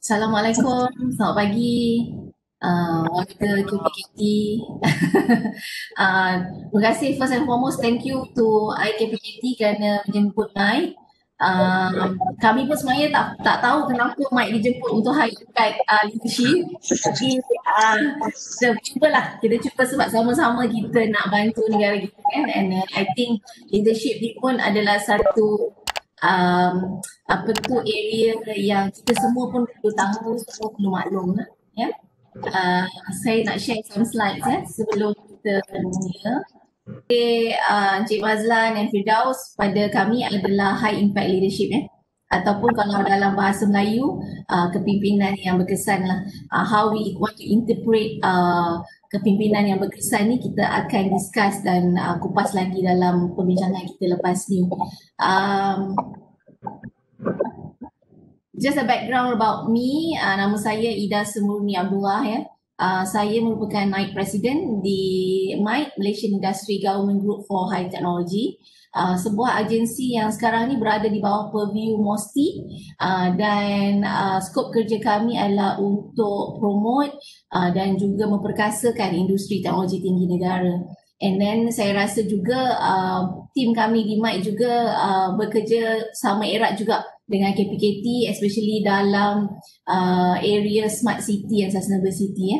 Assalamualaikum, selamat pagi, warga KPKT. uh, Terima kasih first and foremost, thank you to IKPKT kerana menjemput Mike. Kami pun sebenarnya tak tahu kenapa Mike dijemput untuk high impact leadership. Tapi kita cuba sebab sama-sama kita nak bantu negara kita kan. And I think leadership ni pun adalah satu apa tu area yang kita semua pun perlu tahu, semua perlu maklum lah, ya. Saya nak share some slides ya sebelum kita mula. Encik Mazlan dan Firdaus pada kami adalah high impact leadership ya, ataupun kalau dalam bahasa Melayu kepimpinan yang berkesan lah. How we want to interpret kepimpinan yang berkesan ni kita akan discuss dan kupas lagi dalam perbincangan kita lepas ni. Just a background about me, nama saya Ida Semurni Abdullah ya. Saya merupakan Naib Presiden di MITE, Malaysian Industry Government Group for High Technology, sebuah agensi yang sekarang ni berada di bawah purview MOSTI, dan skop kerja kami adalah untuk promote dan juga memperkasakan industri teknologi tinggi negara. And then saya rasa juga tim kami di MITE juga bekerja sama erat juga dengan KPKT, especially dalam area smart city and sustainable city ya.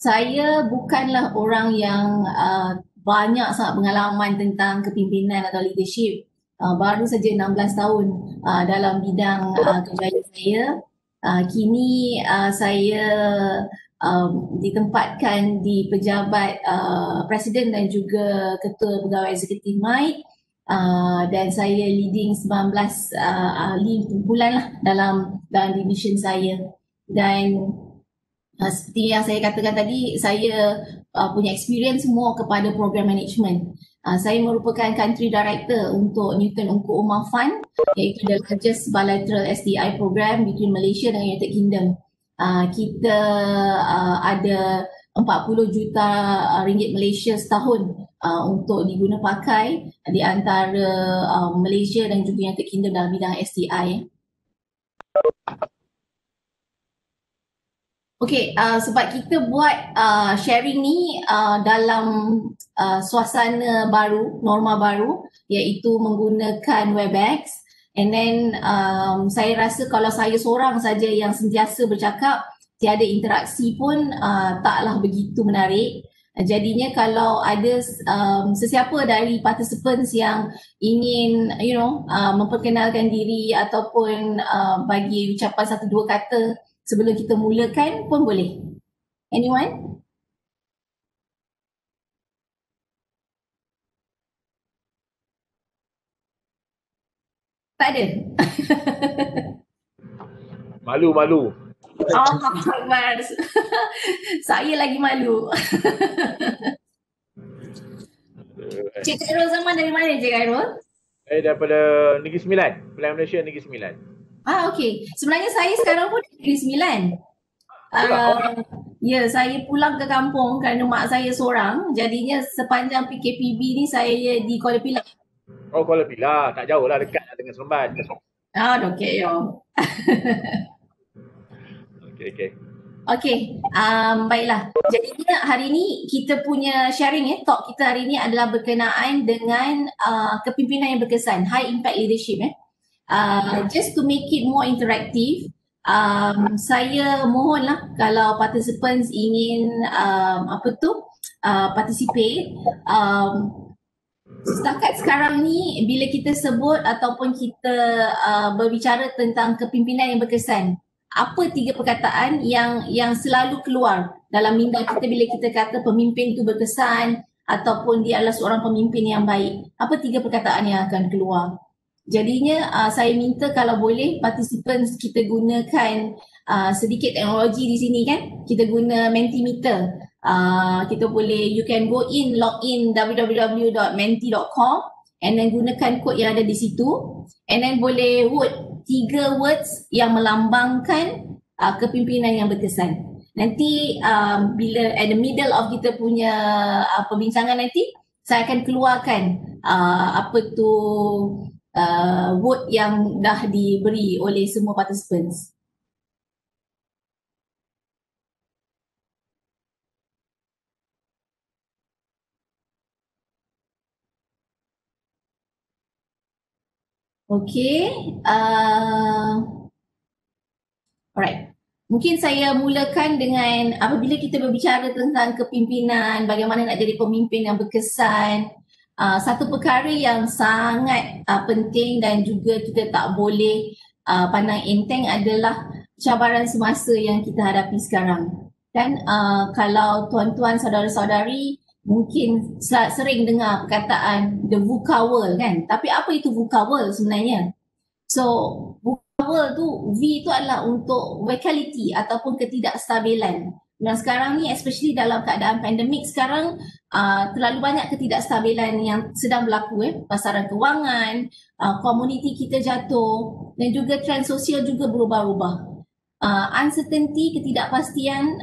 Saya bukanlah orang yang banyak sangat pengalaman tentang kepimpinan atau leadership. Baru saja 16 tahun dalam bidang kerjaya saya. Kini saya ditempatkan di pejabat Presiden dan juga Ketua Pegawai Eksekutif MITE. Dan saya leading 19 bulan lah dalam division saya. Dan seperti yang saya katakan tadi, saya punya experience semua kepada program management. Saya merupakan country director untuk Newton Ungku Umar Fund, iaitu the largest bilateral SDI program between Malaysia dan United Kingdom. Kita ada 40 juta ringgit Malaysia setahun untuk diguna pakai di antara Malaysia dan juga United Kingdom dalam bidang SDI. Okey, sebab kita buat sharing ni dalam suasana baru, norma baru, iaitu menggunakan WebEx. And then saya rasa kalau saya seorang saja yang sentiasa bercakap, tiada interaksi pun taklah begitu menarik. Jadinya kalau ada sesiapa dari participants yang ingin memperkenalkan diri ataupun bagi ucapan satu dua kata sebelum kita mulakan pun boleh. Anyone? Tak ada. Malu. Oh, saya lagi malu. Cik Khairul Zaman dari mana Cik Khairul? Saya daripada Negeri Sembilan, Pilihan Malaysia Negeri Sembilan. Okey. Sebenarnya saya sekarang pun di Negeri Sembilan. Ya, saya pulang ke kampung kerana mak saya seorang. Jadinya sepanjang PKPB ni saya di Kuala Pilah. Oh, Kuala Pilah. Tak jauh lah, dekat dengan Seremban. Okey yo. Okey, baiklah. Jadi hari ni kita punya sharing talk kita hari ni adalah berkenaan dengan kepimpinan yang berkesan, high impact leadership just to make it more interactive. Saya mohonlah kalau participants ingin participate. Setakat sekarang ni bila kita sebut ataupun kita berbicara tentang kepimpinan yang berkesan, apa tiga perkataan yang selalu keluar dalam minda kita bila kita kata pemimpin tu berkesan ataupun dia adalah seorang pemimpin yang baik? Apa tiga perkataan yang akan keluar? Jadinya saya minta kalau boleh participants kita gunakan sedikit teknologi di sini kan. Kita guna Mentimeter. Kita boleh, you can go in, log in www.menti.com and then gunakan kod yang ada di situ and then boleh vote 3 words yang melambangkan kepimpinan yang berkesan. Nanti bila at the middle of kita punya perbincangan nanti, saya akan keluarkan vote yang dah diberi oleh semua participants. Okay, alright. Mungkin saya mulakan dengan apabila kita berbicara tentang kepimpinan, bagaimana nak jadi pemimpin yang berkesan, satu perkara yang sangat penting dan juga kita tak boleh pandang enteng adalah cabaran semasa yang kita hadapi sekarang. Dan kalau tuan-tuan saudara-saudari mungkin sering dengar perkataan the VUCA world kan, tapi apa itu VUCA world sebenarnya? So VUCA tu, V tu adalah untuk volatility ataupun ketidakstabilan. Dan sekarang ni especially dalam keadaan pandemik sekarang terlalu banyak ketidakstabilan yang sedang berlaku pasaran kewangan, komuniti kita jatuh dan juga trend sosial juga berubah-ubah. Uncertainty, ketidakpastian,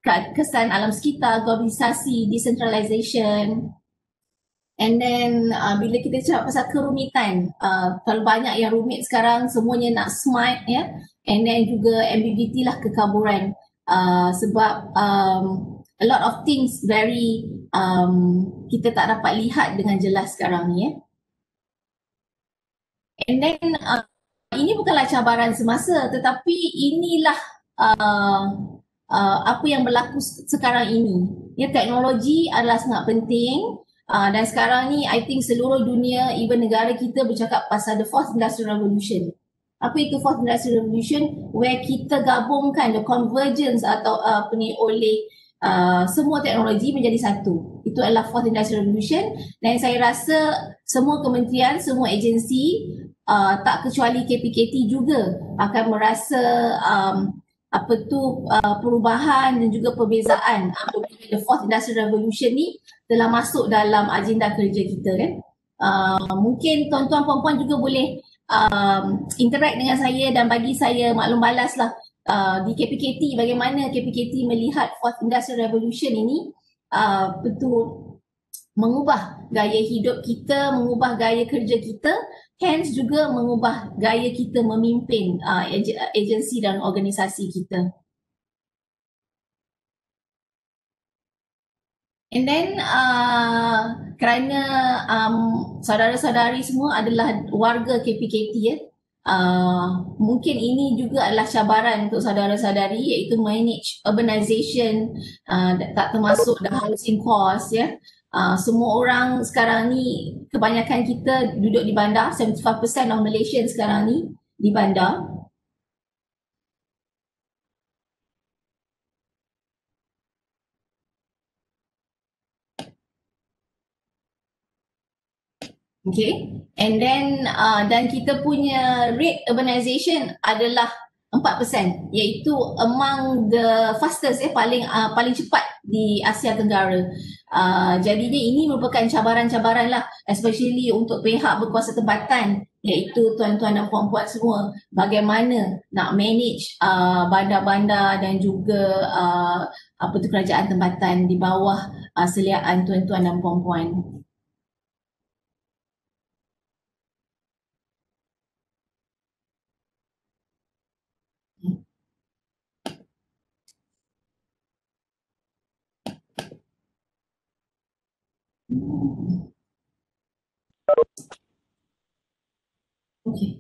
kesan alam sekitar, globalisasi, decentralization. And then bila kita cakap pasal kerumitan, terlalu banyak yang rumit sekarang, semuanya nak smart ya. And then juga ambiguity lah, kekaburan. Sebab a lot of things very kita tak dapat lihat dengan jelas sekarang ni ya. And then ini bukanlah cabaran semasa, tetapi inilah apa yang berlaku sekarang ini. Ya, teknologi adalah sangat penting. Dan sekarang ni I think seluruh dunia, even negara kita bercakap pasal the fourth industrial revolution. Apa itu fourth industrial revolution? Where kita gabungkan the convergence atau oleh semua teknologi menjadi satu. Itu adalah fourth industrial revolution. Dan saya rasa semua kementerian, semua agensi, tak kecuali KPKT juga akan merasa perubahan dan juga perbezaan apabila the fourth industrial revolution ni telah masuk dalam agenda kerja kita kan. Mungkin tuan-tuan puan-puan juga boleh interact dengan saya dan bagi saya maklum balas lah di KPKT, bagaimana KPKT melihat fourth industrial revolution ini betul mengubah gaya hidup kita, mengubah gaya kerja kita, hence juga mengubah gaya kita memimpin agensi dan organisasi kita. And then kerana saudara-saudari semua adalah warga KPKT ya, mungkin ini juga adalah cabaran untuk saudara-saudari, iaitu manage urbanization, tak termasuk the housing cost ya. Semua orang sekarang ni, kebanyakan kita duduk di bandar, 75% of Malaysian sekarang ni di bandar. Okay, and then dan kita punya rate urbanization adalah 4%, iaitu among the fastest paling cepat di Asia Tenggara. Jadinya ini merupakan cabaran-cabaran lah, especially untuk pihak berkuasa tempatan, iaitu tuan-tuan dan puan-puan semua, bagaimana nak manage bandar-bandar dan juga kerajaan tempatan di bawah seliaan tuan-tuan dan puan-puan. Okay.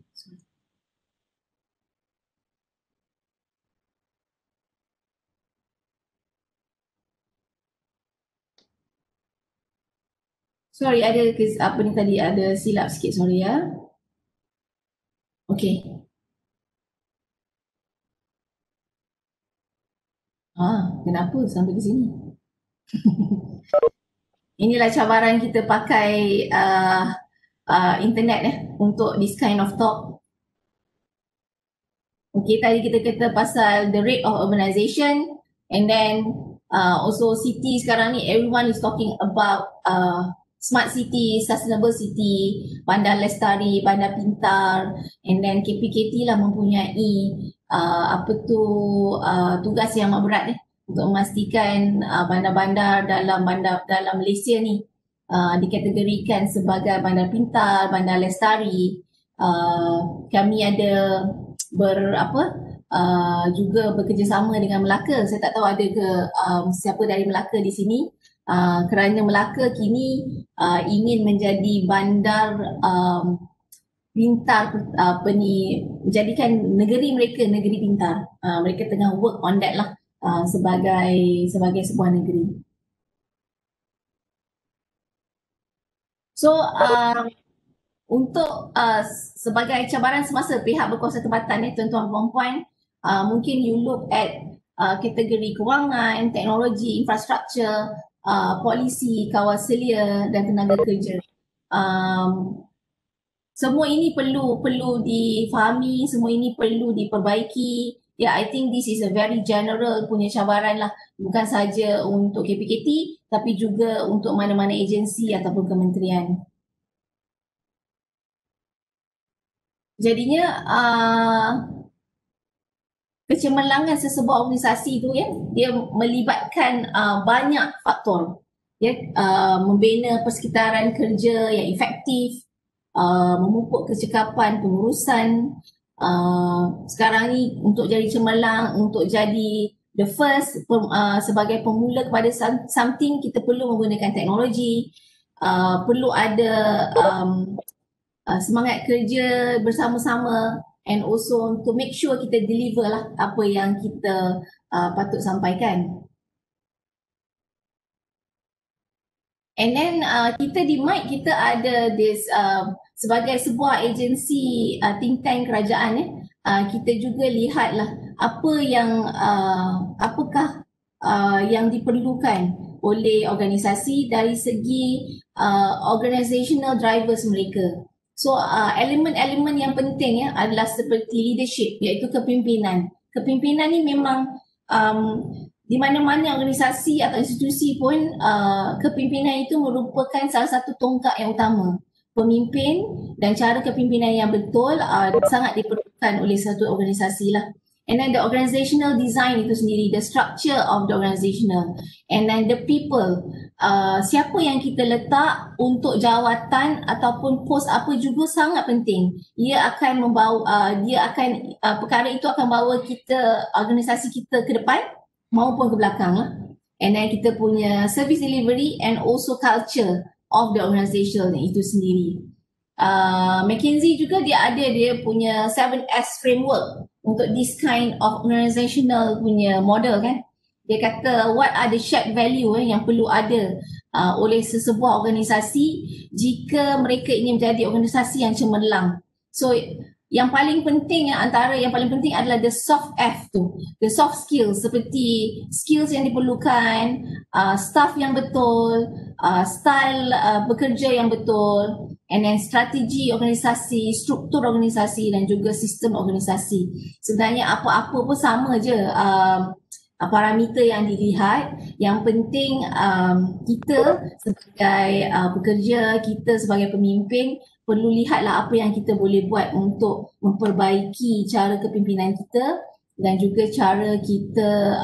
Sorry, ada apa ni tadi, ada silap sikit, sorry ya. Okay. Kenapa sampai ke sini? Inilah cabaran kita pakai internet untuk this kind of talk. Okay, tadi kita kata pasal the rate of urbanization, and then also city sekarang ni everyone is talking about smart city, sustainable city, bandar lestari, bandar pintar, and then KPKT lah mempunyai tugas yang amat berat untuk memastikan bandar-bandar dalam Malaysia ni dikategorikan sebagai bandar pintar, bandar lestari. Kami ada juga bekerjasama dengan Melaka. Saya tak tahu ada ke siapa dari Melaka di sini. Kerana Melaka kini ingin menjadi bandar pintar, menjadikan negeri mereka negeri pintar. Mereka tengah work on that lah, sebagai sebuah negeri. So untuk sebagai cabaran semasa pihak berkuasa tempatan tuan-tuan dan puan, mungkin you look at kategori kewangan, teknologi, infrastruktur, polisi, kawal selia dan tenaga kerja. Semua ini perlu difahami, semua ini perlu diperbaiki. I think this is a very general punya cabaran lah. Bukan saja untuk KPKT tapi juga untuk mana-mana agensi ataupun kementerian. Jadinya kecemerlangan sesebuah organisasi itu dia melibatkan banyak faktor. Membina persekitaran kerja yang efektif, memupuk kecekapan pengurusan. Sekarang ni untuk jadi cemerlang, untuk jadi the first sebagai pemula kepada something, kita perlu menggunakan teknologi, perlu ada semangat kerja bersama-sama, and also to make sure kita deliver lah apa yang kita patut sampaikan. And then kita di MIC, kita ada this sebagai sebuah agensi think tank kerajaan, kita juga lihatlah apakah yang diperlukan oleh organisasi dari segi organizational drivers mereka. So elemen-elemen yang penting adalah seperti leadership, iaitu kepimpinan. Kepimpinan ni memang di mana-mana organisasi atau institusi pun kepimpinan itu merupakan salah satu tongkat yang utama. Pemimpin dan cara kepimpinan yang betul sangat diperlukan oleh satu organisasi lah. And then the organizational design itu sendiri, the structure of the organizational, and then the people, siapa yang kita letak untuk jawatan ataupun pos apa juga sangat penting. Ia akan membawa, perkara itu akan bawa kita, organisasi kita ke depan maupun ke belakang lah. And then kita punya service delivery and also culture of the organisation itu sendiri. McKinsey juga dia punya 7S framework untuk this kind of organizational punya model kan. Dia kata what are the shared value yang perlu ada oleh sesebuah organisasi jika mereka ingin menjadi organisasi yang cemerlang. So yang paling penting, antara yang paling penting adalah the soft F tu, the soft skills, seperti skills yang diperlukan, staff yang betul, style bekerja yang betul, and then strategi organisasi, struktur organisasi dan juga sistem organisasi. Sebenarnya apa-apa pun sama je parameter yang dilihat. Yang penting kita sebagai pekerja, kita sebagai pemimpin perlu lihatlah apa yang kita boleh buat untuk memperbaiki cara kepimpinan kita dan juga cara kita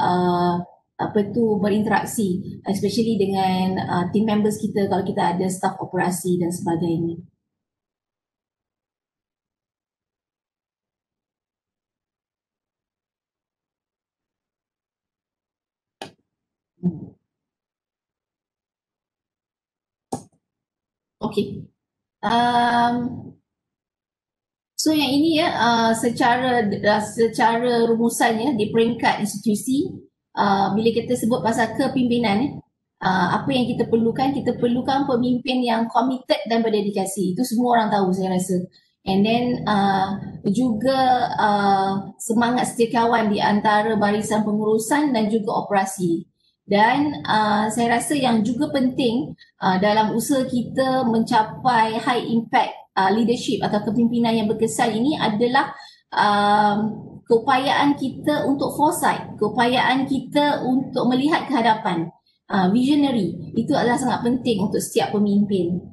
berinteraksi, especially dengan team members kita kalau kita ada staff operasi dan sebagainya. Okay. So yang ini secara rumusannya di peringkat institusi, bila kita sebut pasal kepimpinan, apa yang kita perlukan pemimpin yang committed dan berdedikasi. Itu semua orang tahu saya rasa. And then juga semangat setiakawan di antara barisan pengurusan dan juga operasi. Dan saya rasa yang juga penting dalam usaha kita mencapai high impact leadership atau kepimpinan yang berkesan ini adalah keupayaan kita untuk foresight, keupayaan kita untuk melihat ke hadapan. Visionary itu adalah sangat penting untuk setiap pemimpin.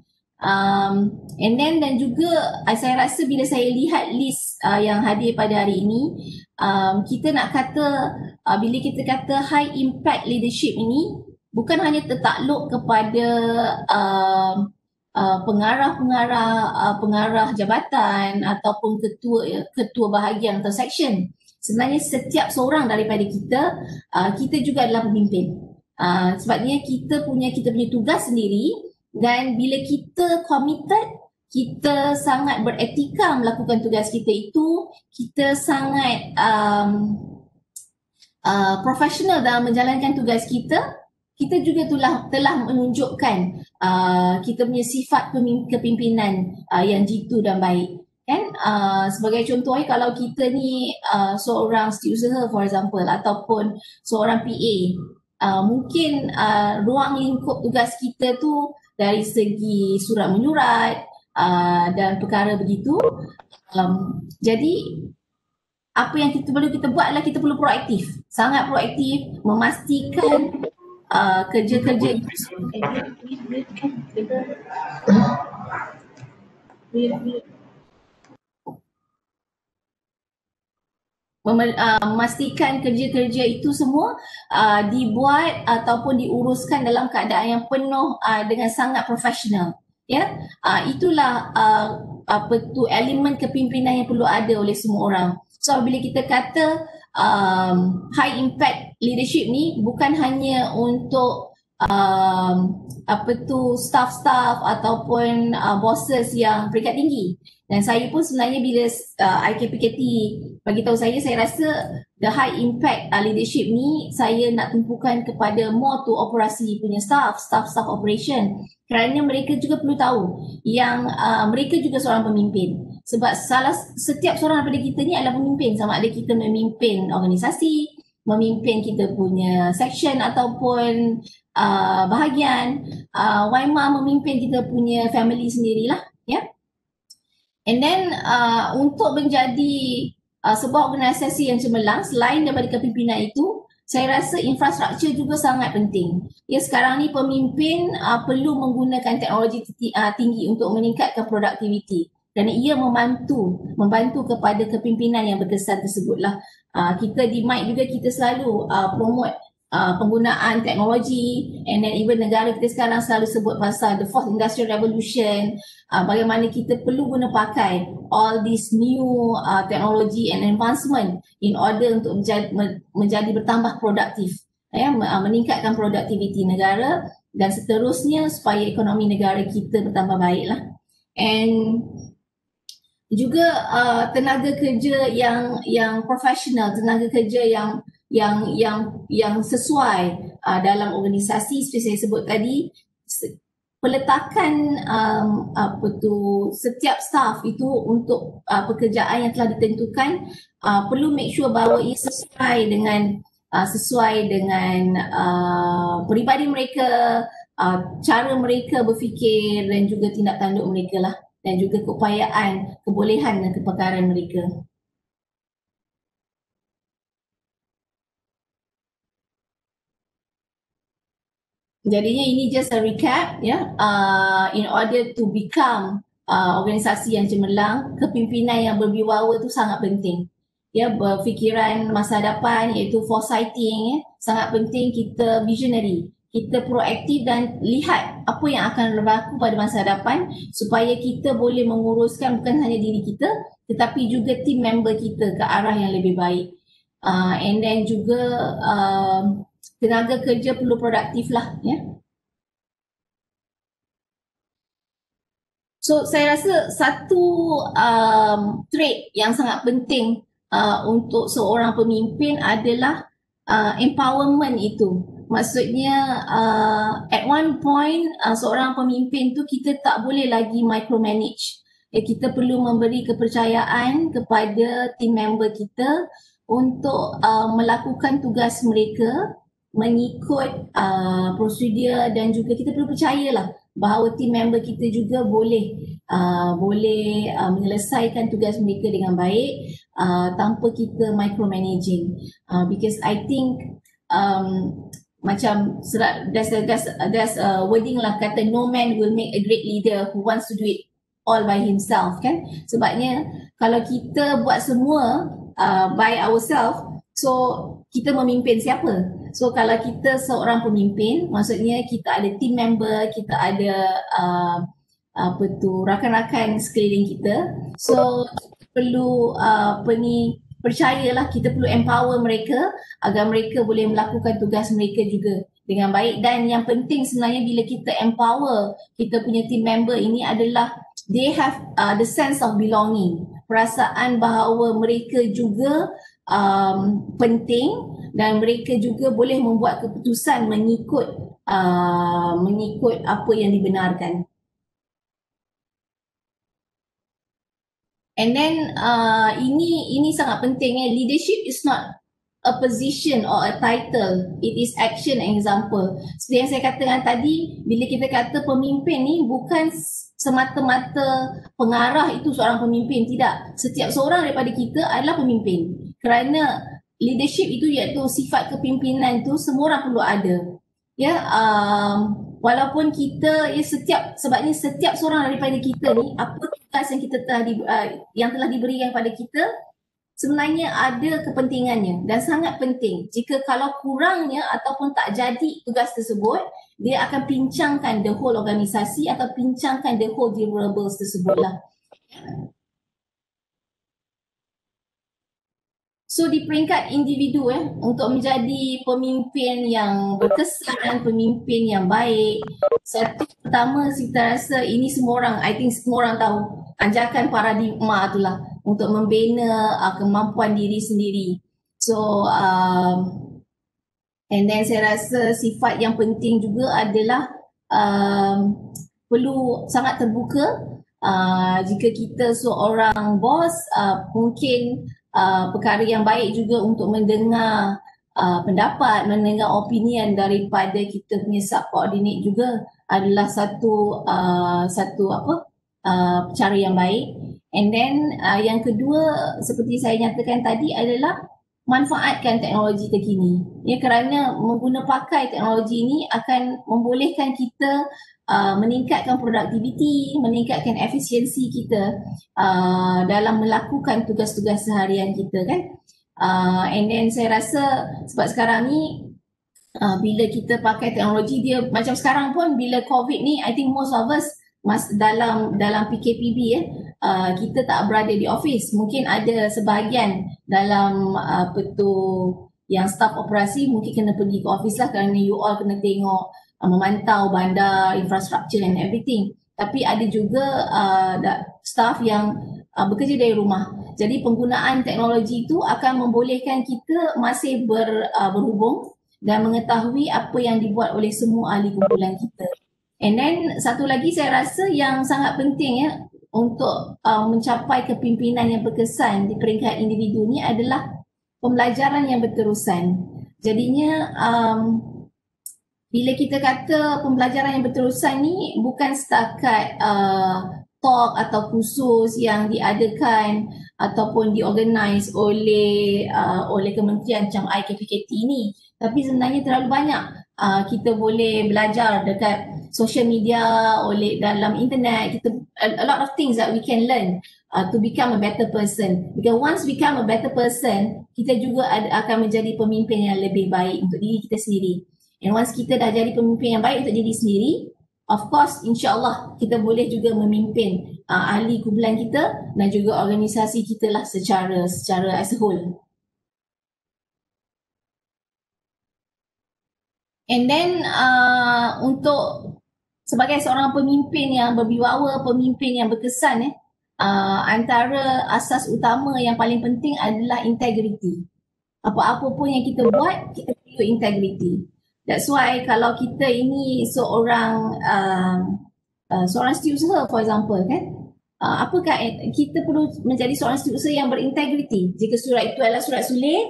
And then dan juga saya rasa bila saya lihat list yang hadir pada hari ini, kita nak kata bila kita kata high impact leadership ini, bukan hanya tertakluk kepada pengarah jabatan ataupun ketua bahagian atau section. Sebenarnya setiap seorang daripada kita juga adalah pemimpin. Sebabnya kita punya tugas sendiri, dan bila kita committed, kita sangat beretika melakukan tugas kita itu, kita sangat profesional dalam menjalankan tugas kita juga telah menunjukkan kita punya sifat kepimpinan yang jitu dan baik. Kan? Sebagai contoh, kalau kita ni seorang setiausaha for example, ataupun seorang PA, mungkin ruang lingkup tugas kita tu dari segi surat menyurat dan perkara begitu. Jadi apa yang kita buat adalah kita perlu proaktif, sangat proaktif, memastikan kerja-kerja itu memastikan kerja-kerja itu semua dibuat ataupun diuruskan dalam keadaan yang penuh dengan sangat profesional. Ya, itulah elemen kepimpinan yang perlu ada oleh semua orang. So bila kita kata high impact leadership ni bukan hanya untuk staff-staff ataupun bosses yang peringkat tinggi. Dan saya pun sebenarnya bila IKPKT bagi tahu saya rasa the high impact leadership ni saya nak tumpukan kepada more to operasi punya staff operation, kerana mereka juga perlu tahu yang mereka juga seorang pemimpin. Sebab setiap seorang daripada kita ni adalah pemimpin, sama ada kita memimpin organisasi, memimpin kita punya section ataupun bahagian, Waima memimpin kita punya family sendirilah, ya. And then untuk menjadi sebuah organisasi yang cemerlang, selain daripada kepimpinan itu, saya rasa infrastruktur juga sangat penting. Ya, sekarang ni pemimpin perlu menggunakan teknologi tinggi untuk meningkatkan produktiviti, kerana ia membantu kepada kepimpinan yang berkesan tersebutlah. Kita di MIC juga kita selalu promote penggunaan teknologi, and then even negara kita sekarang selalu sebut pasal the fourth industrial revolution, bagaimana kita perlu guna pakai all this new technology and advancement in order untuk menjadi bertambah produktif, ya, meningkatkan produktiviti negara dan seterusnya supaya ekonomi negara kita bertambah baiklah. And juga tenaga kerja yang profesional, tenaga kerja yang sesuai dalam organisasi seperti saya sebut tadi. Peletakan setiap staff itu untuk pekerjaan yang telah ditentukan perlu make sure bahawa ia sesuai dengan peribadi mereka, cara mereka berfikir dan juga tindak tanduk mereka lah, dan juga keupayaan, kebolehan dan kepakaran mereka. Jadinya ini just a recap, ya. In order to become organisasi yang cemerlang, kepimpinan yang berwibawa itu sangat penting. Ya, berfikiran masa depan iaitu foresighting, ya, sangat penting. Kita visionary, kita proaktif dan lihat apa yang akan berlaku pada masa depan supaya kita boleh menguruskan bukan hanya diri kita tetapi juga team member kita ke arah yang lebih baik. And then juga tenaga kerja perlu produktif lah, ya. So saya rasa satu trait yang sangat penting untuk seorang pemimpin adalah empowerment itu. Maksudnya at one point seorang pemimpin tu kita tak boleh lagi micromanage. Kita perlu memberi kepercayaan kepada team member kita untuk melakukan tugas mereka mengikut prosedur, dan juga kita perlu percayalah bahawa team member kita juga boleh menyelesaikan tugas mereka dengan baik tanpa kita micromanaging, because I think macam there's a wording lah, kata no man will make a great leader who wants to do it all by himself, kan. Sebabnya kalau kita buat semua by ourselves, so kita memimpin siapa? So kalau kita seorang pemimpin, maksudnya kita ada team member, kita ada rakan-rakan sekeliling kita. So perlu percayalah, kita perlu empower mereka agar mereka boleh melakukan tugas mereka juga dengan baik. Dan yang penting sebenarnya bila kita empower kita punya team member ini adalah they have the sense of belonging, perasaan bahawa mereka juga penting dan mereka juga boleh membuat keputusan mengikut apa yang dibenarkan. And then ini sangat penting. Leadership is not a position or a title, it is action and example. Seperti yang saya katakan tadi, bila kita kata pemimpin ni bukan semata-mata pengarah itu seorang pemimpin, tidak. Setiap seorang daripada kita adalah pemimpin. Kerana leadership itu iaitu sifat kepimpinan itu semua orang perlu ada. Ya, walaupun kita sebabnya setiap seorang daripada kita ni, apa tugas yang kita telah diberikan kepada kita sebenarnya ada kepentingannya dan sangat penting. Jika kalau kurangnya ataupun tak jadi tugas tersebut, dia akan pincangkan the whole organisasi atau pincangkan the whole deliverables tersebutlah. So di peringkat individu untuk menjadi pemimpin yang berkesan, pemimpin yang baik, satu pertama kita rasa ini semua orang, I think semua orang tahu, anjakan paradigma itulah untuk membina kemampuan diri sendiri. So and then saya rasa sifat yang penting juga adalah perlu sangat terbuka. Jika kita seorang bos, mungkin perkara yang baik juga untuk mendengar pendapat, mendengar opinion daripada kita punya subordinate juga adalah satu cara yang baik. And then yang kedua, seperti saya nyatakan tadi, adalah manfaatkan teknologi terkini. Ya, kerana pakai teknologi ini akan membolehkan kita meningkatkan produktiviti, meningkatkan efisiensi kita dalam melakukan tugas-tugas seharian kita kan. And then saya rasa sebab sekarang ni bila kita pakai teknologi, dia macam sekarang pun bila COVID ni, I think most of us dalam PKPB kita tak berada di office. Mungkin ada sebahagian dalam yang staff operasi mungkin kena pergi ke office lah kerana you all kena tengok memantau bandar, infrastructure and everything. Tapi ada juga staff yang bekerja dari rumah. Jadi penggunaan teknologi itu akan membolehkan kita masih berhubung dan mengetahui apa yang dibuat oleh semua ahli kumpulan kita. And then satu lagi saya rasa yang sangat penting untuk mencapai kepimpinan yang berkesan di peringkat individu ni adalah pembelajaran yang berterusan. Jadinya bila kita kata pembelajaran yang berterusan ni bukan setakat talk atau kursus yang diadakan ataupun diorganize oleh kementerian macam IKPKT ini, tapi sebenarnya terlalu banyak kita boleh belajar dekat social media, dalam internet. A lot of things that we can learn to become a better person. Because once become a better person, kita juga akan menjadi pemimpin yang lebih baik untuk diri kita sendiri. And once kita dah jadi pemimpin yang baik untuk diri sendiri, of course insyaAllah kita boleh juga memimpin ahli kumpulan kita dan juga organisasi kita lah secara as a whole. And then untuk sebagai seorang pemimpin yang berwibawa, pemimpin yang berkesan, antara asas utama yang paling penting adalah integriti. Apa-apa pun yang kita buat, kita perlu integriti. That's why kalau kita ini seorang setiausaha for example kan, apakah kita perlu menjadi seorang setiausaha yang berintegriti. Jika surat itu adalah surat sulit,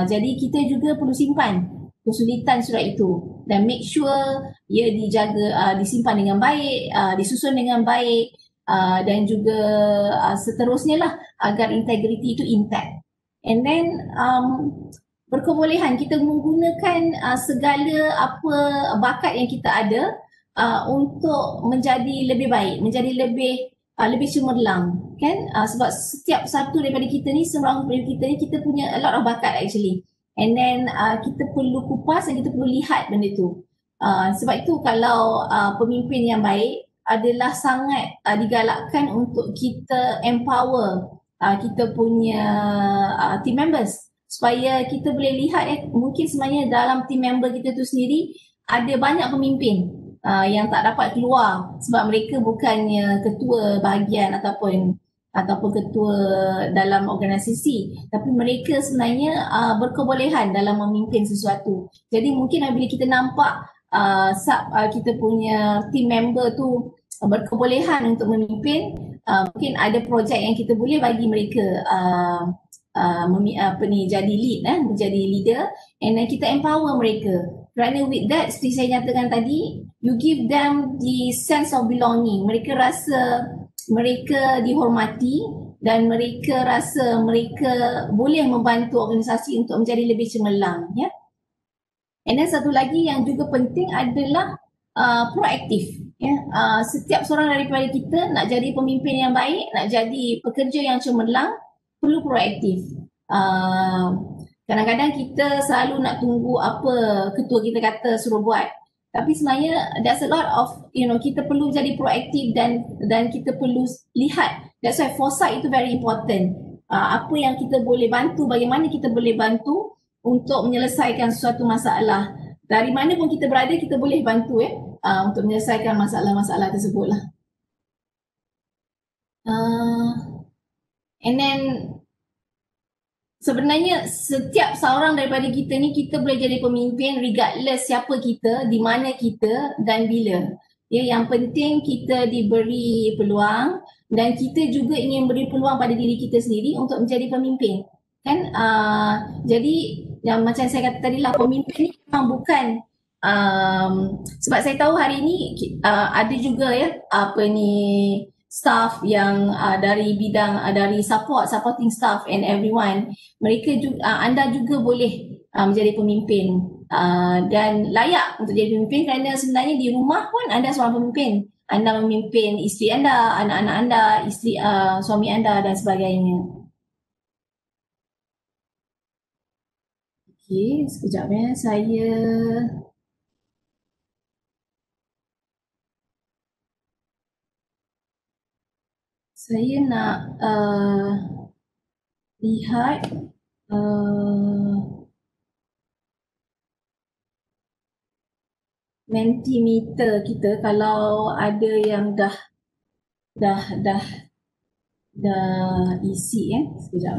jadi kita juga perlu simpan kesulitan surat itu dan make sure ia dijaga, disimpan dengan baik, disusun dengan baik dan juga seterusnya lah agar integriti itu intact. And then berkebolehan kita menggunakan segala apa bakat yang kita ada untuk menjadi lebih baik, menjadi lebih cemerlang kan, sebab setiap satu daripada kita ni, seorang daripada kita ni, kita punya a lot of bakat actually. And then kita perlu kupas dan kita perlu lihat benda tu. Sebab itu kalau pemimpin yang baik adalah sangat digalakkan untuk kita empower kita punya team members supaya kita boleh lihat mungkin sebenarnya dalam team member kita tu sendiri ada banyak pemimpin yang tak dapat keluar sebab mereka bukannya ketua bahagian ataupun ketua dalam organisasi, tapi mereka sebenarnya berkebolehan dalam memimpin sesuatu. Jadi mungkin bila kita nampak kita punya team member tu berkebolehan untuk memimpin, mungkin ada projek yang kita boleh bagi mereka jadi lead, menjadi leader, and then kita empower mereka. Kerana with that, seperti saya nyatakan tadi, you give them the sense of belonging. Mereka rasa mereka dihormati dan mereka rasa mereka boleh membantu organisasi untuk menjadi lebih cemerlang. Ya. And then satu lagi yang juga penting adalah proaktif. Ya. Setiap seorang daripada kita nak jadi pemimpin yang baik, nak jadi pekerja yang cemerlang, perlu proaktif. Kadang-kadang kita selalu nak tunggu apa ketua kita kata suruh buat. Tapi sebenarnya there's a lot of, kita perlu jadi proaktif dan kita perlu lihat. That's why foresight itu very important. Apa yang kita boleh bantu, bagaimana kita boleh bantu untuk menyelesaikan suatu masalah. Dari mana pun kita berada, kita boleh bantu untuk menyelesaikan masalah-masalah tersebut lah. And then sebenarnya setiap seorang daripada kita ni kita boleh jadi pemimpin regardless siapa kita, di mana kita dan bila. Ya, yang penting kita diberi peluang dan kita juga ingin beri peluang pada diri kita sendiri untuk menjadi pemimpin. Kan jadi yang macam saya kata tadi lah, pemimpin ni memang bukan sebab saya tahu hari ni ada juga staff yang dari bidang dari supporting staff and everyone, mereka juga anda juga boleh menjadi pemimpin dan layak untuk jadi pemimpin kerana sebenarnya di rumah pun anda seorang pemimpin. Anda memimpin isteri anda, anak-anak anda, suami anda dan sebagainya. Okey, sekejap saya nak lihat Mentimeter kita kalau ada yang dah isi sekejap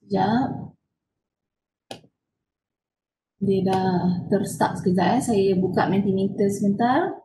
sekejap dia dah terstart sekejap saya buka Mentimeter sebentar.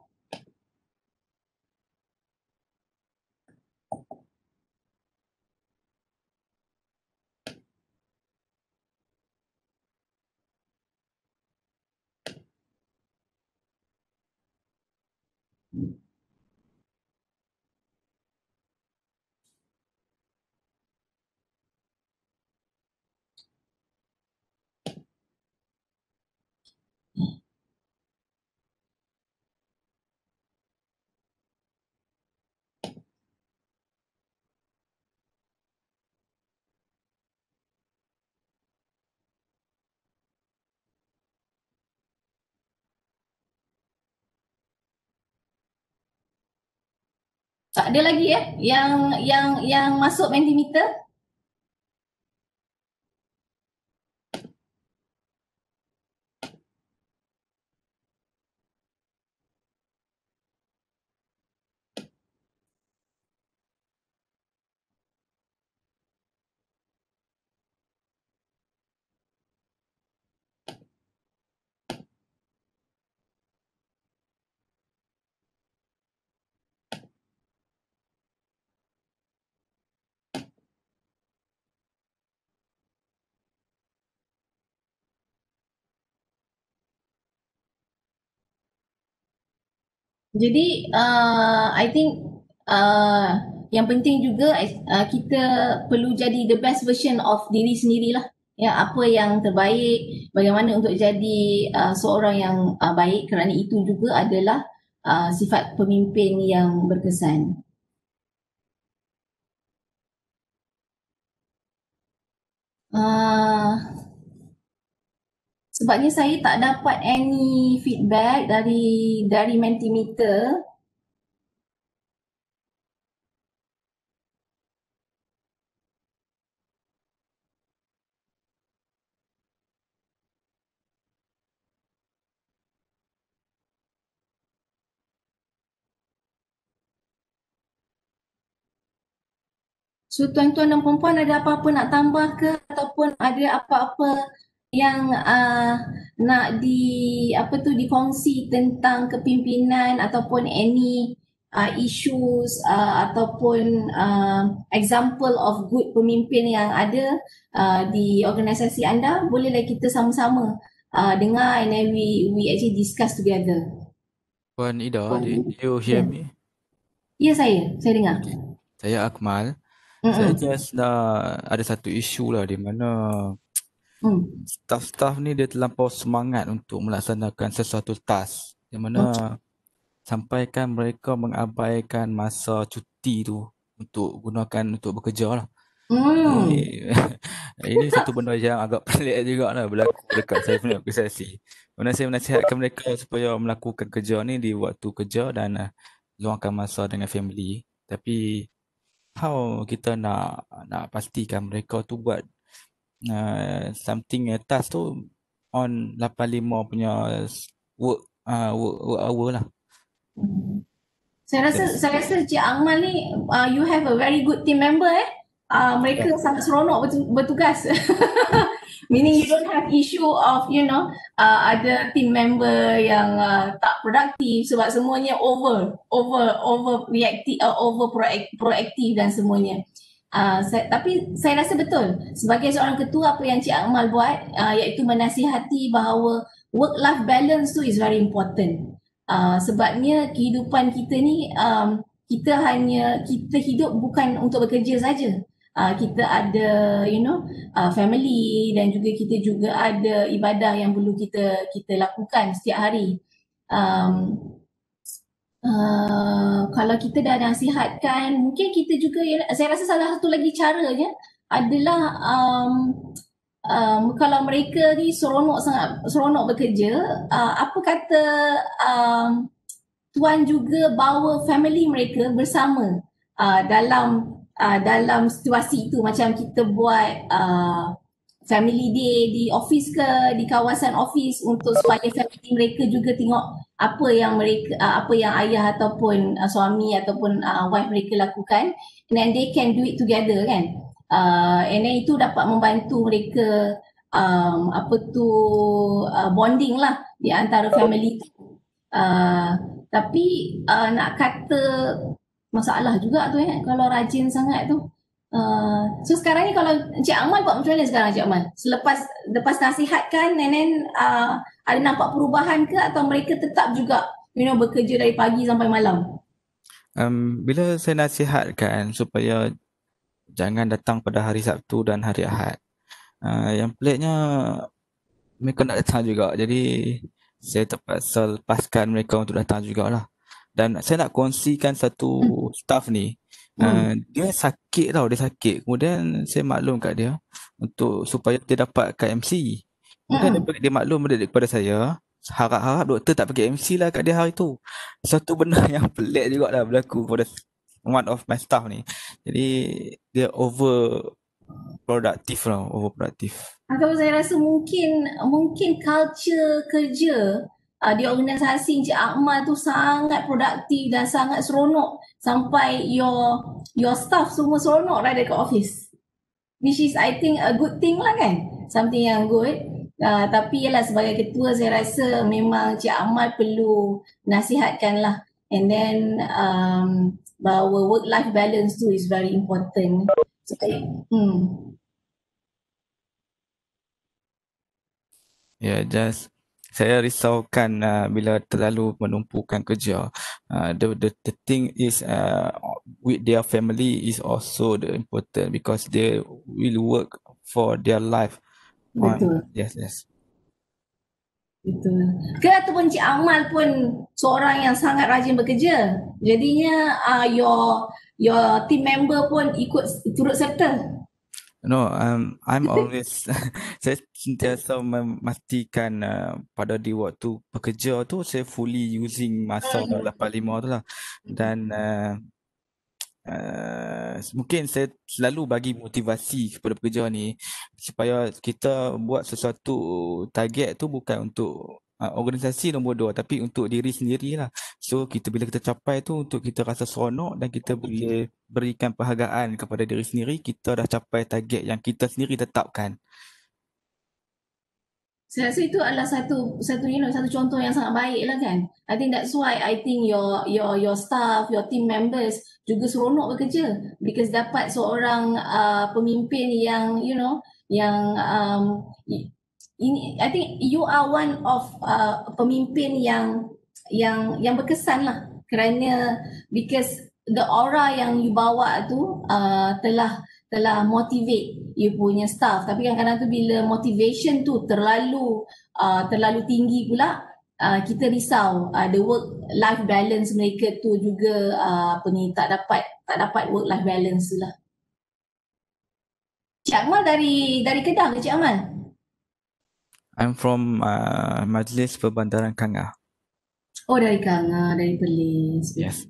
Tak ada lagi yang masuk Mentimeter. Jadi I think yang penting juga kita perlu jadi the best version of diri sendirilah. ya apa yang terbaik, bagaimana untuk jadi seorang yang baik, kerana itu juga adalah sifat pemimpin yang berkesan. Uh, Sebabnya saya tak dapat any feedback dari Mentimeter. So tuan-tuan dan puan ada apa-apa nak tambah ke ataupun ada apa-apa yang nak dikongsi tentang kepimpinan ataupun any issues ataupun example of good pemimpin yang ada di organisasi anda, bolehlah kita sama-sama dengar and then we actually discuss together. Puan Ida, do you hear me? Ya, saya dengar. Saya Akmal. Saya just ada satu isu lah di mana staff-staff ni dia terlampau semangat untuk melaksanakan sesuatu task yang mana sampaikan mereka mengabaikan masa cuti tu untuk gunakan untuk bekerja lah. Ini satu benda yang agak pelik juga lah berlaku dekat saya punya organisasi. Mana saya menasihatkan mereka supaya melakukan kerja ni di waktu kerja dan luangkan masa dengan family. Tapi how kita nak pastikan mereka tu buat something task tu on 85 punya work hour lah. Saya rasa Cik Akmal ni you have a very good team member mereka sangat seronok bertugas. Meaning you don't have issue of ada team member yang tak produktif sebab semuanya over reactive, proaktif dan semuanya. Tapi saya rasa betul sebagai seorang ketua apa yang Cik Akmal buat iaitu menasihati bahawa work-life balance tu is very important. Sebabnya kehidupan kita ni kita hidup bukan untuk bekerja saja. Kita ada family dan juga kita juga ada ibadah yang perlu kita lakukan setiap hari. Kalau kita dah nasihatkan, mungkin kita juga, saya rasa salah satu lagi caranya adalah kalau mereka ni sangat seronok bekerja, apa kata tuan juga bawa family mereka bersama dalam situasi itu, macam kita buat family day di office ke, di kawasan office untuk supaya family mereka juga tengok apa yang ayah ataupun suami ataupun wife mereka lakukan, and then they can do it together kan. And then itu dapat membantu mereka bonding lah di antara family tu. Tapi nak kata masalah juga tu kalau rajin sangat tu. So sekarang ni kalau Encik Akmal buat macam mana sekarang Encik Akmal? Lepas nasihatkan and then ada nampak perubahan ke atau mereka tetap juga bekerja dari pagi sampai malam? Bila saya nasihatkan supaya jangan datang pada hari Sabtu dan hari Ahad, yang peliknya mereka nak datang juga. Jadi saya terpaksa lepaskan mereka untuk datang jugalah. Dan saya nak kongsikan satu staff ni, dia sakit tau, dia sakit. Kemudian saya maklum kat dia untuk supaya dia dapatkan MC. Kemudian dia maklum kepada saya, harap-harap doktor tak pakai MC lah kat dia hari tu. Satu benda yang pelik juga lah berlaku pada one of my staff ni. Jadi dia overproduktif. Atau saya rasa mungkin culture kerja di organisasi Encik Akmal tu sangat produktif dan sangat seronok sampai your staff semua seronok ada kat office, which is I think a good thing lah kan, something yang good. Tapi yalah, sebagai ketua saya rasa memang Encik Akmal perlu nasihatkan lah, and then bahawa work-life balance tu is very important. Just saya risaukan bila terlalu menumpukan kerja. The thing is with their family is also the important because they will work for their life Betul. Yes, yes. Betul. Ke ataupun Cik Amal pun seorang yang sangat rajin bekerja. Jadinya your team member pun ikut turut serta. No, I'm always saya sentiasa memastikan pada di waktu bekerja tu saya fully using masa 85 tu lah. Dan mungkin saya selalu bagi motivasi kepada pekerja ni supaya kita buat sesuatu target tu bukan untuk organisasi nombor 2 tapi untuk diri sendiri lah. So bila kita capai tu untuk kita rasa seronok dan kita boleh berikan penghargaan kepada diri sendiri, kita dah capai target yang kita sendiri tetapkan. Saya rasa itu adalah satu satu contoh yang sangat baik lah kan. I think that's why I think your staff, your team members juga seronok bekerja because dapat seorang pemimpin yang yang ini I think you are one of pemimpin yang berkesan lah kerana because the aura yang you bawa tu telah motivate you punya staff, tapi kadang-kadang tu bila motivation tu terlalu tinggi pula kita risau the work life balance mereka tu juga tak dapat work life balance tu lah. Cik Akmal dari Kedah ke Cik Akmal? I'm from Majlis Perbandaran Kangah. Oh, dari Kangah, dari Perlis. Yes.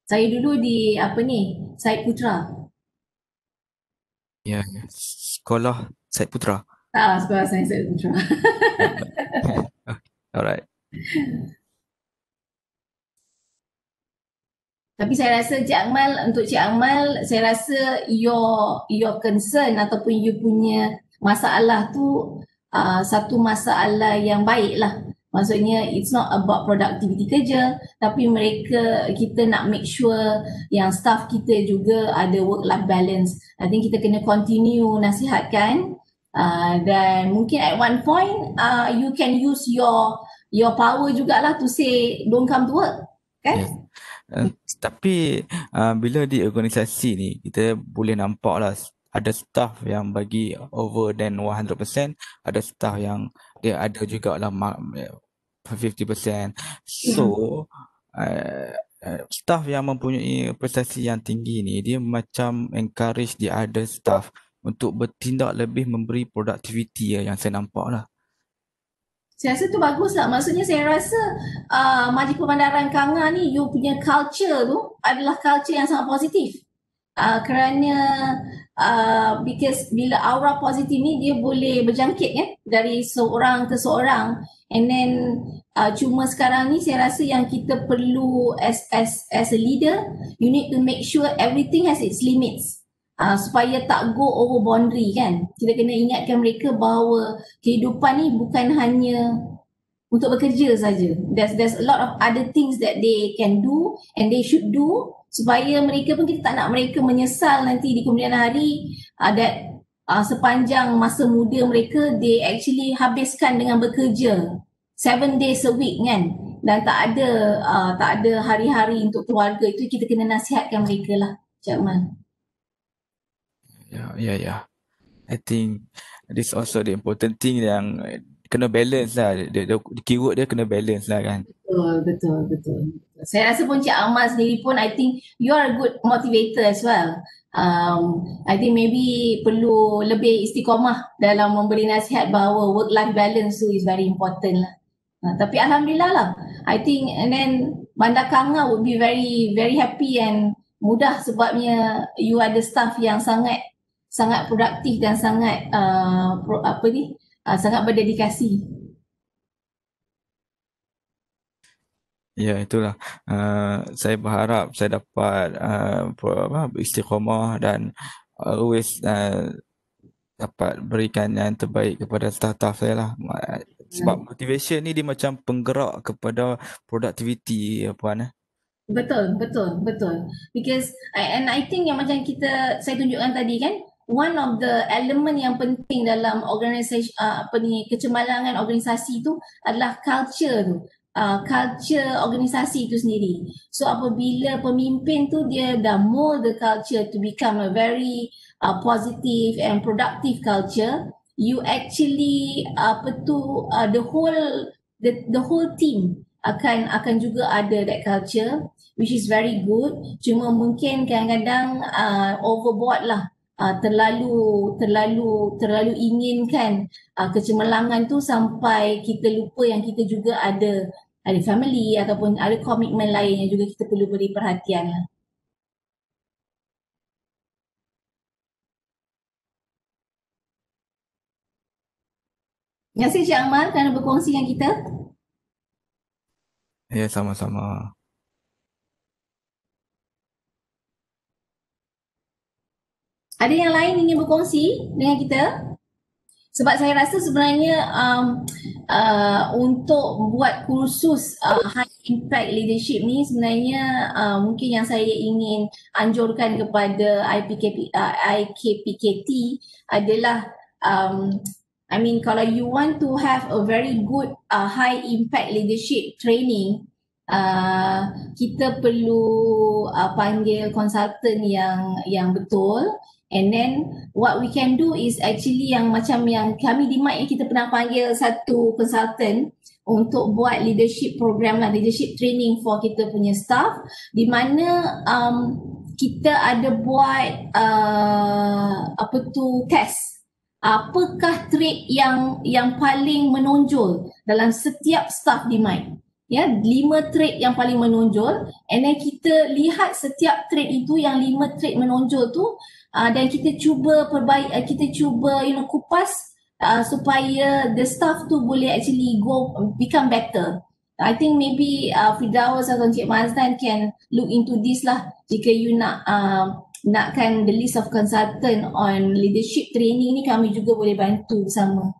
Saya dulu di Syed Putra. Ya, sekolah Syed Putra. Sekolah saya Syed Putra. Alright. Tapi saya rasa untuk Cik Akmal, saya rasa your concern ataupun you punya masalah tu satu masalah yang baik lah. Maksudnya it's not about productivity kerja, tapi kita nak make sure yang staff kita juga ada work-life balance. I think kita kena continue nasihatkan dan mungkin at one point you can use your power jugalah to say don't come to work, kan? Yes. Tapi bila di organisasi ni kita boleh nampak lah ada staff yang bagi over than 100%, ada staff yang dia ada juga lah 50%. So staff yang mempunyai prestasi yang tinggi ni dia macam encourage the other staff untuk bertindak lebih memberi produktiviti yang saya nampak lah. Saya rasa tu bagus lah. Maksudnya saya rasa Majlis Perbandaran Kangah ni you punya culture tu adalah culture yang sangat positif. Kerana because bila aura positif ni dia boleh berjangkit kan dari seorang ke seorang, and then cuma sekarang ni saya rasa yang kita perlu as a leader, you need to make sure everything has its limits. Supaya tak go over boundary kan. Kita kena ingatkan mereka bahawa kehidupan ni bukan hanya untuk bekerja saja. There's a lot of other things that they can do and they should do supaya mereka pun, kita tak nak mereka menyesal nanti di kemudian hari that sepanjang masa muda mereka they actually habiskan dengan bekerja 7 days a week kan, dan tak ada hari-hari untuk keluarga. Itu kita kena nasihatkan mereka lah, Cik Akmal. Yeah. I think this also the important thing yang kena balance lah. The keyword dia kena balance lah kan. Betul. Saya rasa pun Cik Amal sendiri pun I think you are a good motivator as well. I think maybe perlu lebih istiqamah dalam memberi nasihat bahawa work-life balance tu is very important lah. Tapi Alhamdulillah lah. I think and then Bandar Kangah would be very very happy and mudah sebabnya you ada staff yang sangat produktif dan sangat sangat berdedikasi. Ya, itulah. Saya berharap saya dapat beristiqamah dan always dapat berikan yang terbaik kepada staff saya lah. Sebab motivation ni dia macam penggerak kepada productivity Puan. Betul. Because and I think yang macam saya tunjukkan tadi kan, one of the element yang penting dalam organisasi kecemalangan organisasi tu adalah culture tu. Culture organisasi itu sendiri. So apabila pemimpin tu dia dah mold the culture to become a very positive and productive culture, you actually the whole team akan juga ada that culture, which is very good. Cuma mungkin kadang-kadang overboard lah, terlalu inginkan kecemerlangan tu sampai kita lupa yang kita juga ada family ataupun ada komitmen lain yang juga kita perlu beri perhatian lah. Terima kasih Cik Amal kerana berkongsi dengan kita. Ya, sama-sama. Ada yang lain ingin berkongsi dengan kita? Sebab saya rasa sebenarnya untuk buat kursus high impact leadership ni sebenarnya mungkin yang saya ingin anjurkan kepada IKPKT adalah kalau you want to have a very good high impact leadership training, kita perlu panggil konsultan yang betul. And then what we can do is actually yang macam yang kami di MIT kita pernah panggil satu consultant untuk buat leadership program lah, leadership training for kita punya staff, di mana kita ada buat test. Apakah trait yang paling menonjol dalam setiap staff di MIT? Ya, 5 trait yang paling menonjol, and then kita lihat setiap trait itu yang 5 trait menonjol tu, dan kita cuba kupas supaya the staff tu boleh actually become better. I think maybe Firdaus atau Encik Mazlan can look into this lah jika you nakkan the list of consultant on leadership training ni, kami juga boleh bantu bersama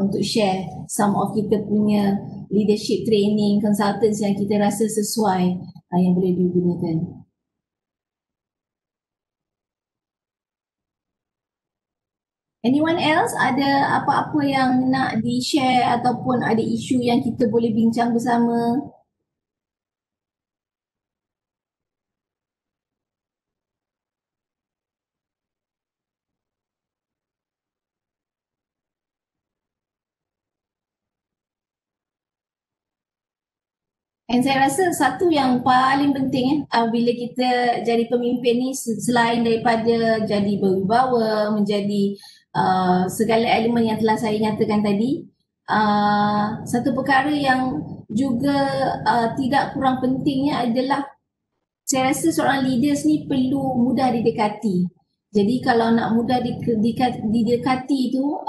untuk share some of kita punya leadership training consultants yang kita rasa sesuai yang boleh digunakan. Anyone else ada apa-apa yang nak di-share ataupun ada isu yang kita boleh bincang bersama? Dan saya rasa satu yang paling penting bila kita jadi pemimpin ni, selain daripada jadi berwibawa, menjadi segala elemen yang telah saya nyatakan tadi, satu perkara yang juga tidak kurang pentingnya adalah saya rasa seorang leaders ni perlu mudah didekati. Jadi kalau nak mudah didekati tu,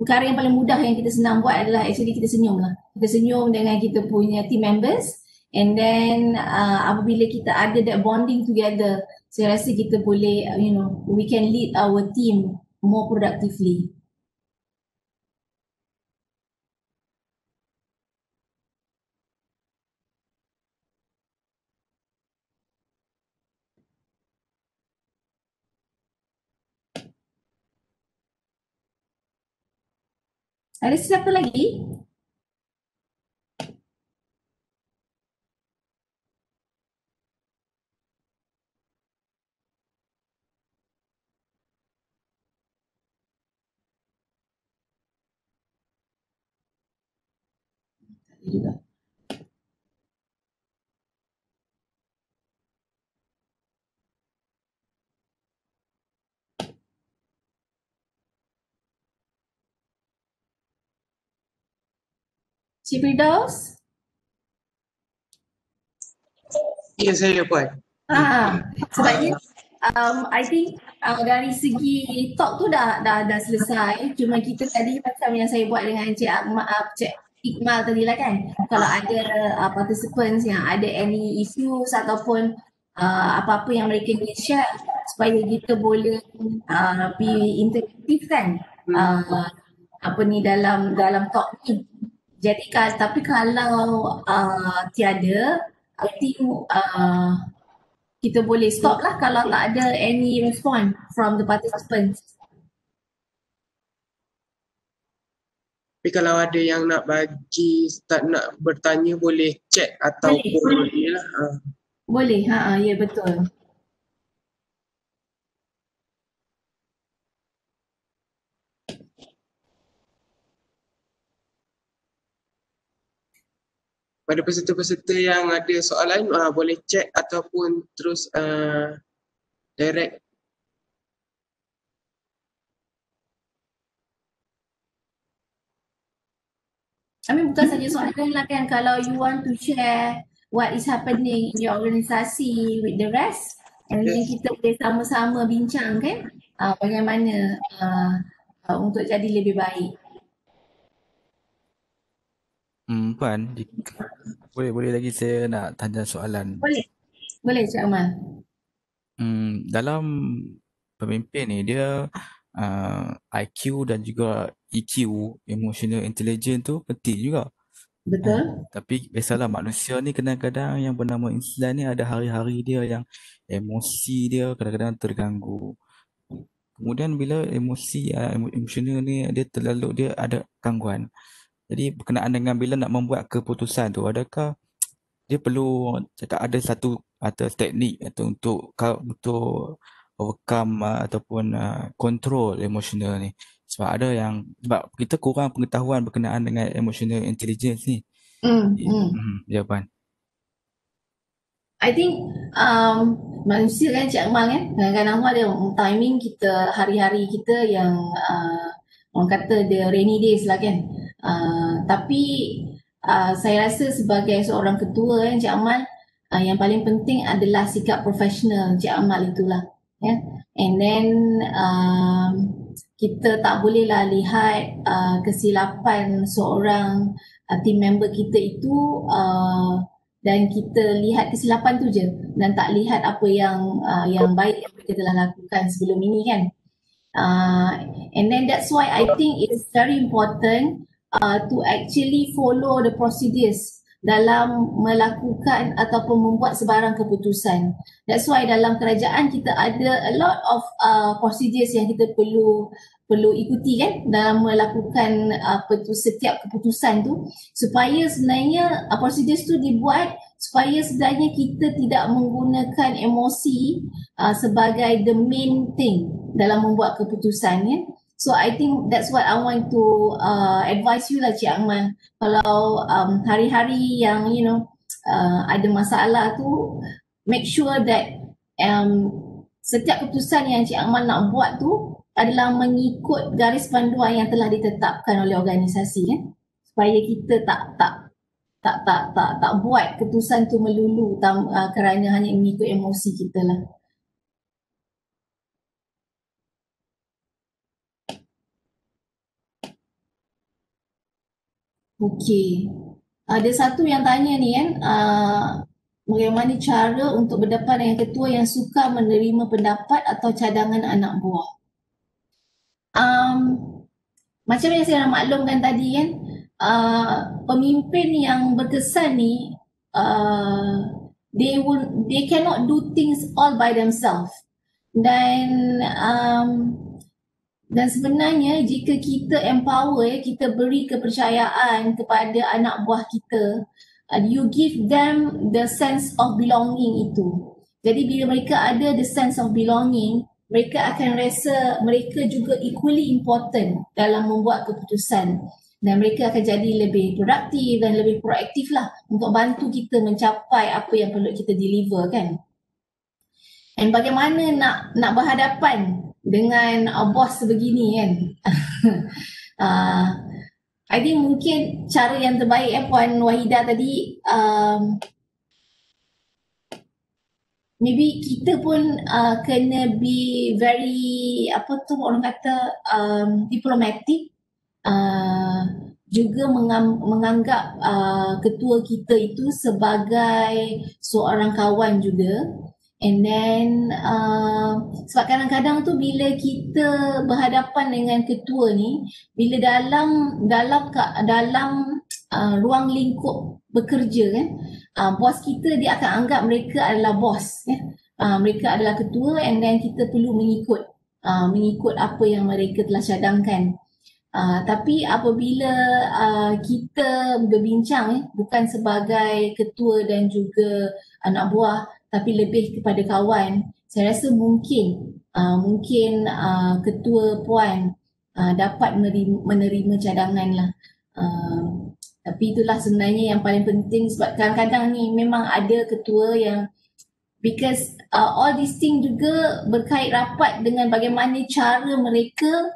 perkara yang paling mudah yang kita senang buat adalah actually kita senyum lah. Kita senyum dengan kita punya team members, and then apabila kita ada that bonding together, saya rasa kita boleh, we can lead our team more productively. Ada siapa lagi? Juga. Cik Firdaus? Ya, saya buat. Sebabnya I think dari segi talk tu dah selesai. Cuma kita tadi macam yang saya buat dengan Cik Iqmal tadi lah kan. Kalau ada participants yang ada any issues ataupun apa-apa yang mereka ingin share supaya kita boleh be interaktif kan. Dalam talk ni. Jadi tapi kalau tiada, I think kita boleh stop lah kalau tak ada any response from the participants. Tapi kalau ada yang nak nak bertanya boleh chat ataupun boleh lah. Boleh, ya betul. pada peserta-peserta yang ada soalan boleh chat ataupun terus direct. I mean bukan saja soalan lah kan, kalau you want to share what is happening in your organisasi with the rest, and then kita boleh sama-sama bincang kan bagaimana untuk jadi lebih baik. Puan, boleh lagi saya nak tanya soalan. Boleh Cik Amal. Dalam pemimpin ni dia IQ dan juga EQ, emotional intelligence tu penting juga. Betul. Tapi biasalah manusia ni kadang-kadang yang bernama insan ni ada hari-hari dia yang emosi dia kadang-kadang terganggu. Kemudian bila emosi emosional ni dia ada gangguan. Jadi berkenaan dengan bila nak membuat keputusan tu, adakah dia perlu cakap ada satu atau teknik atau untuk overcome ataupun control emosional ni? Sebab kita kurang pengetahuan berkenaan dengan emotional intelligence ni. Jawapan. I think manusia kan Cik Akmal kan, kadang-kadang ada timing kita, hari-hari kita yang orang kata the rainy days lah kan. Tapi saya rasa sebagai seorang ketua kan Cik Akmal, yang paling penting adalah sikap profesional Cik Akmal itulah. Yeah. And then kita tak bolehlah lihat kesilapan seorang team member kita itu dan kita lihat kesilapan tu je dan tak lihat apa yang baik yang kita telah lakukan sebelum ini kan. And then that's why I think it's very important to actually follow the procedures dalam melakukan ataupun membuat sebarang keputusan. That's why dalam kerajaan kita ada a lot of procedures yang kita perlu ikuti kan dalam melakukan setiap keputusan tu, supaya sebenarnya procedures tu dibuat supaya sebenarnya kita tidak menggunakan emosi sebagai the main thing dalam membuat keputusan ya. So I think that's what I want to advise you lah Cik Akmal. Kalau hari-hari yang ada masalah tu, make sure that setiap keputusan yang Cik Akmal nak buat tu adalah mengikut garis panduan yang telah ditetapkan oleh organisasi kan. Supaya kita tak buat keputusan tu melulu kerana hanya mengikut emosi kita lah. Okey. Ada satu yang tanya ni kan, bagaimana cara untuk berdepan dengan ketua yang suka menerima pendapat atau cadangan anak buah? Macam yang saya maklumkan tadi kan, pemimpin yang berkesan ni they cannot do things all by themselves. Dan sebenarnya jika kita empower, kita beri kepercayaan kepada anak buah kita, you give them the sense of belonging itu. Jadi bila mereka ada the sense of belonging, mereka akan rasa mereka juga equally important dalam membuat keputusan. Dan mereka akan jadi lebih produktif dan lebih proaktif lah untuk bantu kita mencapai apa yang perlu kita deliver kan. And bagaimana nak berhadapan dengan bos sebegini kan. I think mungkin cara yang terbaik Puan Wahidah tadi, maybe kita pun kena be very orang kata diplomatic, juga menganggap ketua kita itu sebagai seorang kawan juga. And then sebab kadang-kadang tu bila kita berhadapan dengan ketua ni, bila dalam ruang lingkup bekerja kan, bos kita dia akan anggap mereka adalah bos ya. Mereka adalah ketua, and then kita perlu mengikut apa yang mereka telah cadangkan. Tapi apabila kita berbincang bukan sebagai ketua dan juga anak buah, tapi lebih kepada kawan, saya rasa mungkin ketua puan dapat menerima cadangan lah. Tapi itulah sebenarnya yang paling penting, sebab kadang-kadang ni memang ada ketua yang because all these things juga berkait rapat dengan bagaimana cara mereka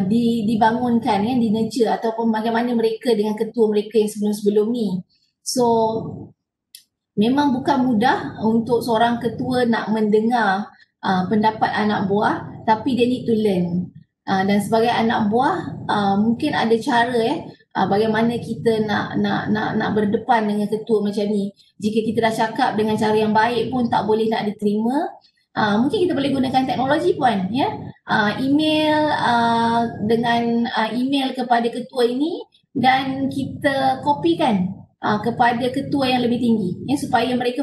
dibangunkan, di nurture, ataupun bagaimana mereka dengan ketua mereka yang sebelum-sebelum ni. So memang bukan mudah untuk seorang ketua nak mendengar pendapat anak buah, tapi they need to learn. Dan sebagai anak buah mungkin ada cara bagaimana kita nak berdepan dengan ketua macam ni. Jika kita dah cakap dengan cara yang baik pun tak boleh nak diterima, mungkin kita boleh gunakan teknologi pun, ya. Email dengan email kepada ketua ini dan kita kopikan kepada ketua yang lebih tinggi, ya, supaya mereka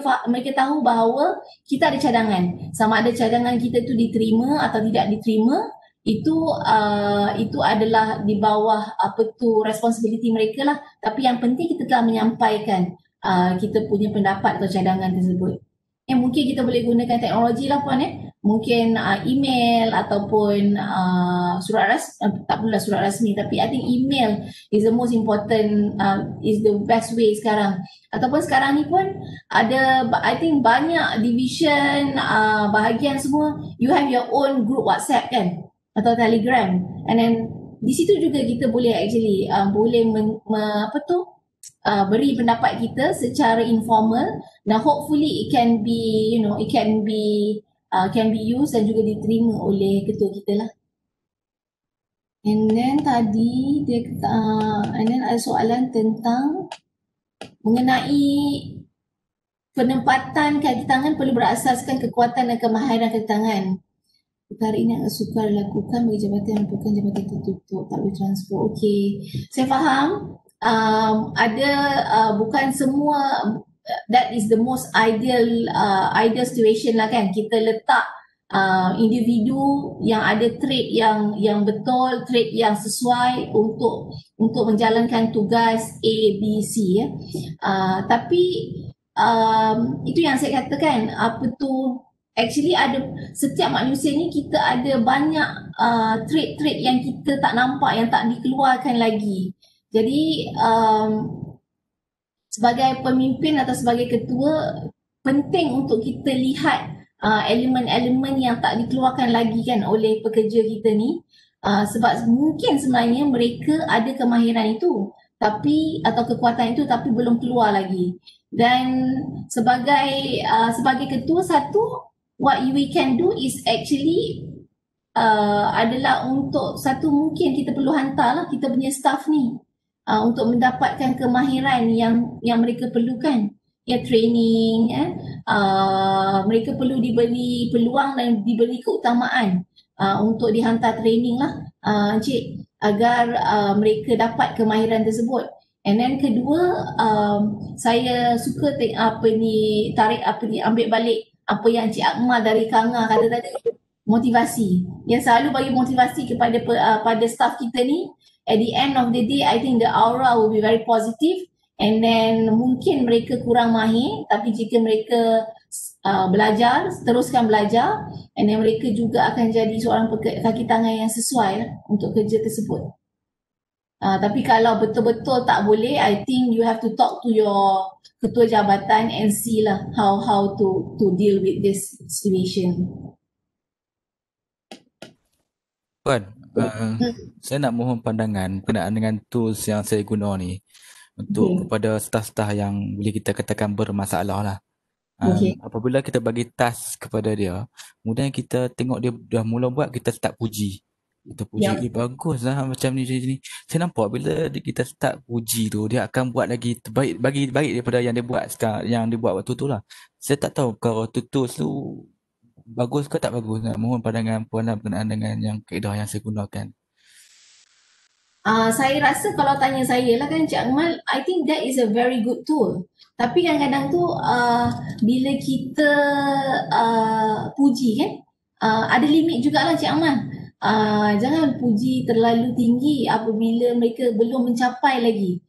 tahu bahawa kita ada cadangan. Sama ada cadangan kita tu diterima atau tidak diterima, itu adalah di bawah responsibility mereka lah. Tapi yang penting kita telah menyampaikan kita punya pendapat atau cadangan tersebut. Mungkin kita boleh gunakan teknologi lah puan, mungkin email ataupun surat rasmi, tak perlulah surat rasmi, tapi I think email is the most important, is the best way sekarang. Ataupun sekarang ni pun ada, I think banyak division, bahagian semua, you have your own group WhatsApp kan, atau Telegram, and then di situ juga kita boleh actually boleh beri pendapat kita secara informal, dan hopefully it can be, it can be used dan juga diterima oleh ketua kita lah. And then tadi dia and then ada soalan tentang mengenai penempatan kaki tangan perlu berasaskan kekuatan dan kemahiran kaki tangan. Perkara ini agak sukar dilakukan bagi jabatan yang merupakan jabatan tertutup, tak boleh transfer. Okey, saya faham. Bukan semua, that is the most ideal situation lah kan. Kita letak individu yang ada trait yang betul, trait yang sesuai untuk menjalankan tugas A, B, C, ya. Tapi itu yang saya katakan, actually ada, setiap manusia ni kita ada banyak trait-trait yang kita tak nampak, yang tak dikeluarkan lagi. Jadi sebagai pemimpin atau sebagai ketua, penting untuk kita lihat elemen-elemen yang tak dikeluarkan lagi kan oleh pekerja kita ni, sebab mungkin sebenarnya mereka ada kemahiran itu atau kekuatan itu tapi belum keluar lagi. Dan sebagai ketua, what we can do is actually adalah untuk mungkin kita perlu hantarlah kita punya staff ni untuk mendapatkan kemahiran yang mereka perlukan, ya, training, mereka perlu diberi peluang dan diberi keutamaan untuk dihantar training lah, Encik, agar mereka dapat kemahiran tersebut. And then kedua, saya suka ambil balik apa yang Encik Akmal dari Kanga kata tadi, motivasi. Yang selalu bagi motivasi pada staff kita ni. At the end of the day, I think the aura will be very positive, and then mungkin mereka kurang mahir, tapi jika mereka teruskan belajar, and then mereka juga akan jadi seorang kaki tangan yang sesuai untuk kerja tersebut. Tapi kalau betul-betul tak boleh, I think you have to talk to your ketua jabatan and see lah how to deal with this situation. Puan, saya nak mohon pandangan berkenaan dengan tools yang saya guna ni untuk kepada staff-staff yang boleh kita katakan bermasalah lah. Apabila kita bagi task kepada dia, kemudian kita tengok dia dah mula buat, kita start puji. Kita puji, bagus lah macam ni. Saya nampak bila kita start puji tu, dia akan buat lagi terbaik, baik daripada yang dia buat sekarang, yang dia buat waktu tu lah. Saya tak tahu kalau tools tu bagus ke tak bagus. Nak mohon pandangan puan berkenaan dengan yang kaedah yang saya gunakan. Saya rasa kalau tanya saya lah kan, Cik Akmal, I think that is a very good tool. Tapi kadang-kadang tu bila kita puji kan, ada limit jugalah Cik Akmal. Jangan puji terlalu tinggi apabila mereka belum mencapai lagi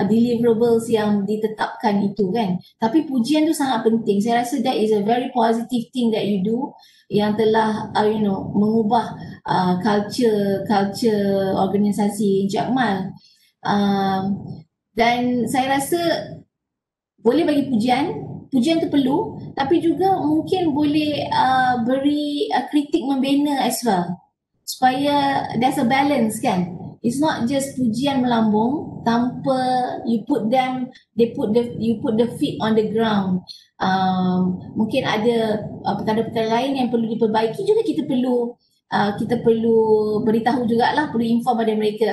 deliverables yang ditetapkan itu kan. Tapi pujian tu sangat penting. Saya rasa that is a very positive thing that you do, yang telah mengubah culture organisasi Encik Akmal. Dan saya rasa boleh bagi pujian tu perlu, tapi juga mungkin boleh beri kritik membina as well, supaya there's a balance kan. It's not just pujian melambung tanpa you put the feet on the ground. Mungkin ada perkara-perkara lain yang perlu diperbaiki juga, kita perlu beritahu jugalah, perlu inform pada mereka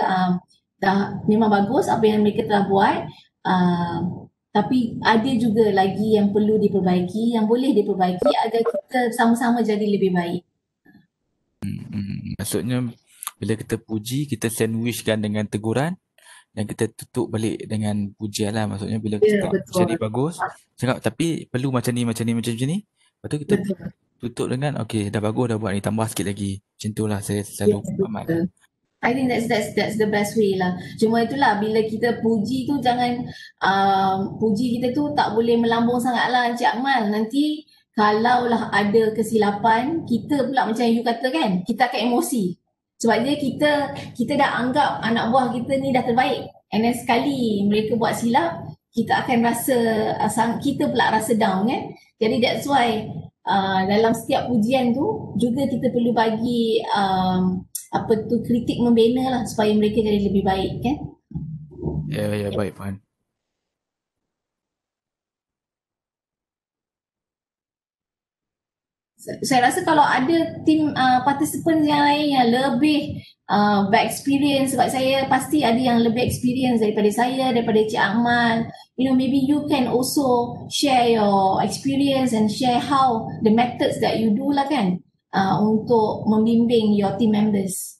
dah memang bagus apa yang mereka telah buat, tapi ada juga lagi yang perlu diperbaiki, yang boleh diperbaiki agar kita sama-sama jadi lebih baik. Maksudnya bila kita puji, kita sandwichkan dengan teguran dan kita tutup balik dengan pujian lah. Maksudnya bila kita cakap betul. jadi bagus, cakap tapi perlu macam ni. Lepas tu kita Betul. tutup dengan okay, dah bagus dah buat ni, tambah sikit lagi. Macam tu lah saya selalu amal. Betul. I think that's the best way lah. Cuma itulah, bila kita puji tu jangan puji kita tu tak boleh melambung sangat lah Encik Akmal. Nanti kalaulah ada kesilapan, kita pula macam you kata kan, kita akan emosi. Sebab dia kita dah anggap anak buah kita ni dah terbaik. And then sekali mereka buat silap, kita akan rasa, kita pula rasa down kan. Jadi that's why dalam setiap pujian tu juga kita perlu bagi kritik membina lah, supaya mereka jadi lebih baik kan. Ya, baik Puan. Saya rasa kalau ada tim participant yang lain yang lebih bereksperience, sebab saya pasti ada yang lebih experience daripada saya, daripada Cik Akmal. Maybe you can also share your experience and share how the methods that you do lah kan, untuk membimbing your team members.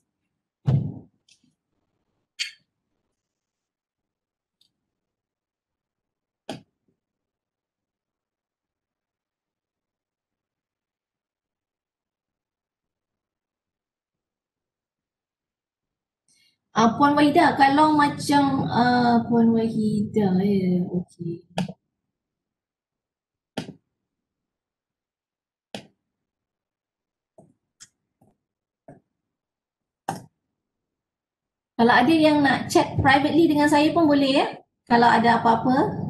Puan Wahidah, kalau macam Puan Wahidah okey. Kalau ada yang nak chat privately dengan saya pun boleh ya, kalau ada apa-apa.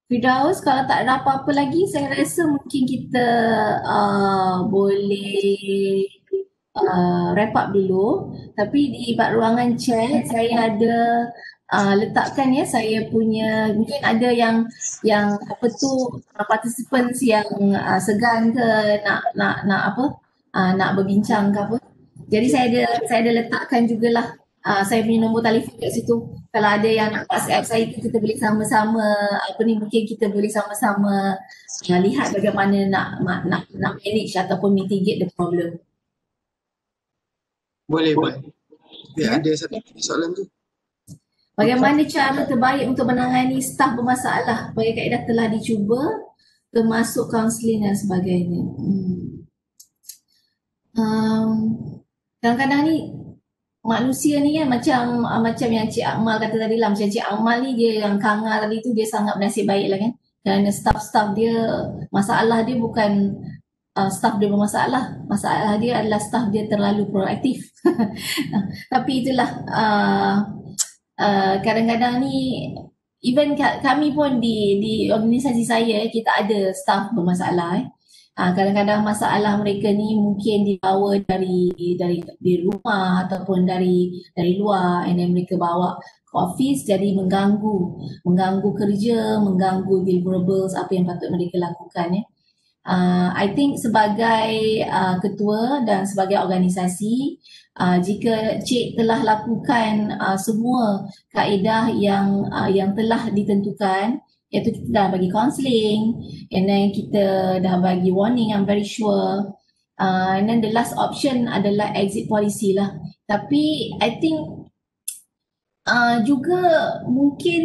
Firdaus, kalau tak ada apa-apa lagi, saya rasa mungkin kita boleh wrap up dulu. Tapi di ruangan chat saya ada letakkan ya saya punya, mungkin ada yang participants yang segan ke nak berbincang ke apa. Jadi saya ada letakkan jugalah Saya punya nombor telefon kat situ. Kalau ada yang nak WhatsApp saya, kita boleh sama-sama mungkin kita boleh sama-sama lihat bagaimana nak manage ataupun mitigate the problem. Boleh. Ada satu soalan tu. Bagaimana cara terbaik untuk menangani staf bermasalah? Bagi kaedah telah dicuba, termasuk kaunseling dan sebagainya. Kadang-kadang ni manusia ni kan macam yang Cik Akmal kata tadi lah. Macam Cik Akmal ni dia yang Kanga tadi tu, dia sangat bernasib baik lah kan. Kerana staf-staf dia, masalah dia bukan staf dia bermasalah. Masalah dia adalah staf dia terlalu proaktif. Tapi itulah kadang-kadang ni even kami pun di organisasi saya, kita ada staf bermasalah. Kadang-kadang masalah mereka ni mungkin dibawa dari rumah ataupun dari luar, and then mereka bawa ke office, jadi mengganggu kerja, mengganggu deliverables apa yang patut mereka lakukan. I think sebagai ketua dan sebagai organisasi, jika Cik telah lakukan semua kaedah yang telah ditentukan, iaitu kita dah bagi counselling, and then kita dah bagi warning, I'm very sure, and then the last option adalah exit policy lah. Tapi I think juga mungkin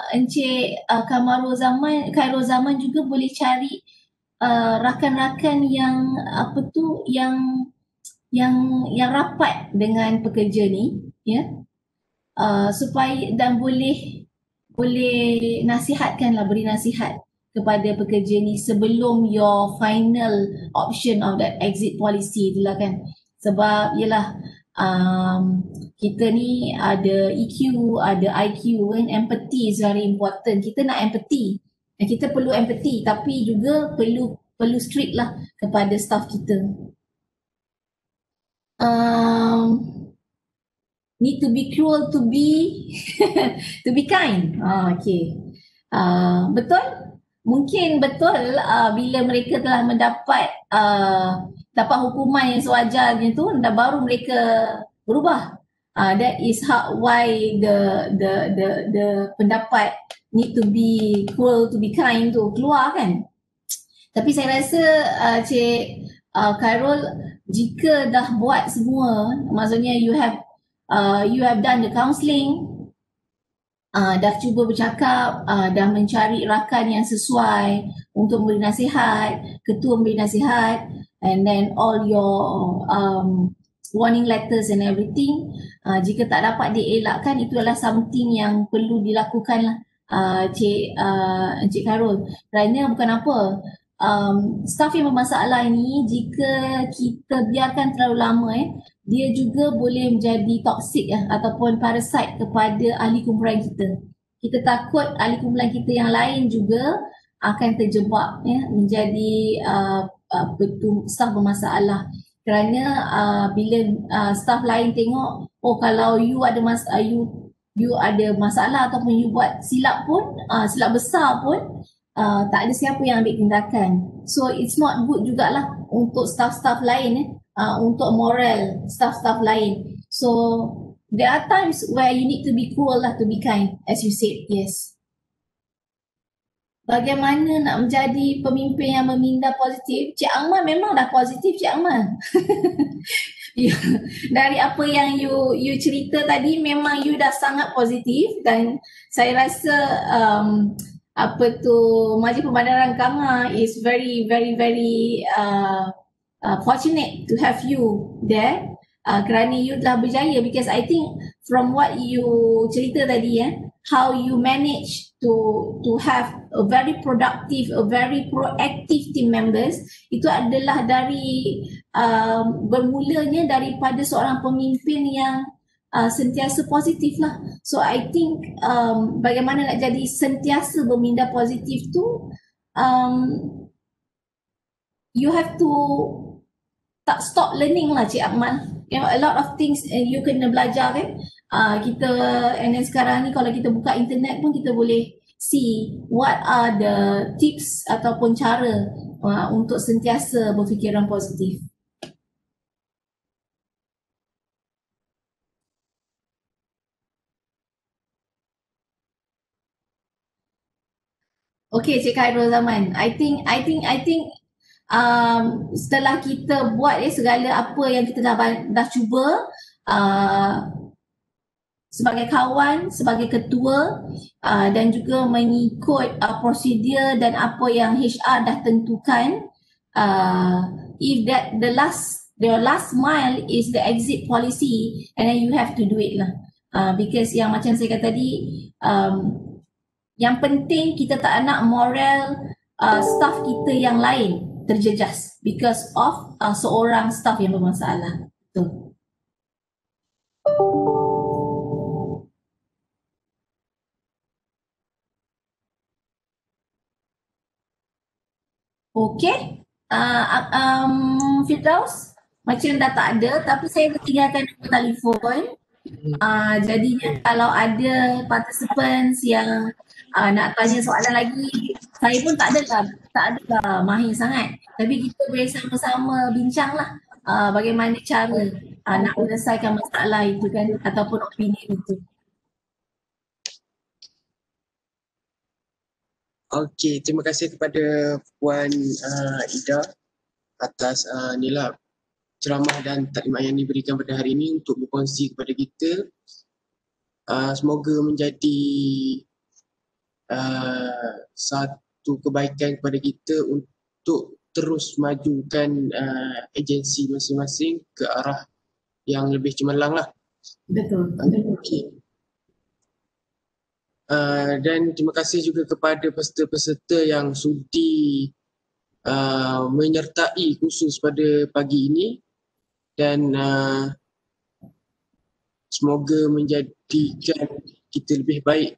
Encik Khairul Zaman juga boleh cari rakan-rakan yang yang rapat dengan pekerja ni, ya, supaya dan boleh nasihatkanlah, beri nasihat kepada pekerja ni sebelum your final option of that exit policy itulah kan. Sebab yelah, kita ni ada EQ, ada IQ kan. Empathy is very important. Kita nak empathy, dan kita perlu empathy, tapi juga perlu strict lah kepada staff kita. Need to be cruel to be to be kind. Okay. Betul? Mungkin betul bila mereka telah mendapat dapat hukuman yang sewajarnya tu, baru mereka berubah. That is why the pendapat need to be cruel to be kind tu keluar kan. Tapi saya rasa Cik Khairul, jika dah buat semua, maksudnya you have done the counselling, dah cuba bercakap, dah mencari rakan yang sesuai untuk memberi nasihat, ketua memberi nasihat, and then all your warning letters and everything, jika tak dapat dielakkan, itu adalah something yang perlu dilakukan lah, Encik Khairul. Kerana bukan apa, staff yang bermasalah ini, jika kita biarkan terlalu lama, dia juga boleh menjadi toksik ataupun parasite kepada ahli kumpulan kita. Kita takut ahli kumpulan kita yang lain juga akan terjebak menjadi staff bermasalah. Kerana bila staff lain tengok, oh kalau you ada masalah ataupun you buat silap pun, silap besar pun, tak ada siapa yang ambil tindakan. So it's not good jugalah untuk staff-staff lain, untuk moral staff-staff lain. So there are times where you need to be cruel lah, to be kind, as you said. Yes. Bagaimana nak menjadi pemimpin yang meminda positif? Cik Akmal memang dah positif, Cik Akmal. Dari apa yang you cerita tadi, memang you dah sangat positif, dan saya rasa Majlis Pembandaran Kanga is very fortunate to have you there, kerana you telah berjaya. Because I think from what you cerita tadi, how you manage to have a very productive, a very proactive team members, itu adalah dari bermulanya daripada seorang pemimpin yang sentiasa positif lah. So I think bagaimana nak jadi sentiasa berminda positif tu, you have to tak stop learning lah, Cik Akmal. You know, a lot of things you kena belajar kan. Kita, and then sekarang ni kalau kita buka internet pun kita boleh see what are the tips ataupun cara untuk sentiasa berfikiran positif. Okay, Cik Khairul Zaman. I think setelah kita buat segala apa yang kita dah cuba, sebagai kawan, sebagai ketua, dan juga mengikut prosedur dan apa yang HR dah tentukan, if that the last mile is the exit policy, and then you have to do it lah. Because yang macam saya kata tadi, yang penting kita tak nak moral staff kita yang lain terjejas because of seorang staff yang bermasalah. Betul. Okay. Firdaus, macam dah tak ada tapi saya tinggalkan nombor telefon. Jadinya kalau ada participants yang nak tanya soalan lagi, saya pun tak adalah mahir sangat. Tapi kita boleh sama-sama bincanglah bagaimana cara nak menyelesaikan masalah itu kan, ataupun opinion itu. Okey, terima kasih kepada Puan Ida atas inilah ceramah dan taklimat yang diberikan pada hari ini untuk berkongsi kepada kita. Semoga menjadi satu kebaikan kepada kita untuk terus majukan agensi masing-masing ke arah yang lebih cemerlang lah. Betul. Okey. Dan terima kasih juga kepada peserta-peserta yang sudi menyertai khusus pada pagi ini, dan semoga menjadikan kita lebih baik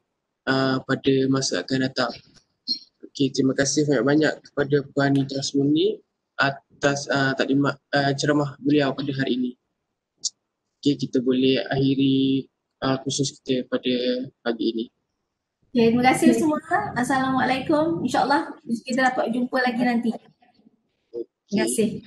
pada masa akan datang. Okey, terima kasih banyak-banyak kepada Puan Ida Asmuni atas taklimat ceramah beliau pada hari ini. Okey, kita boleh akhiri khusus kita pada pagi ini. Okay, terima kasih semua. Assalamualaikum. InsyaAllah kita dapat jumpa lagi nanti. Terima kasih.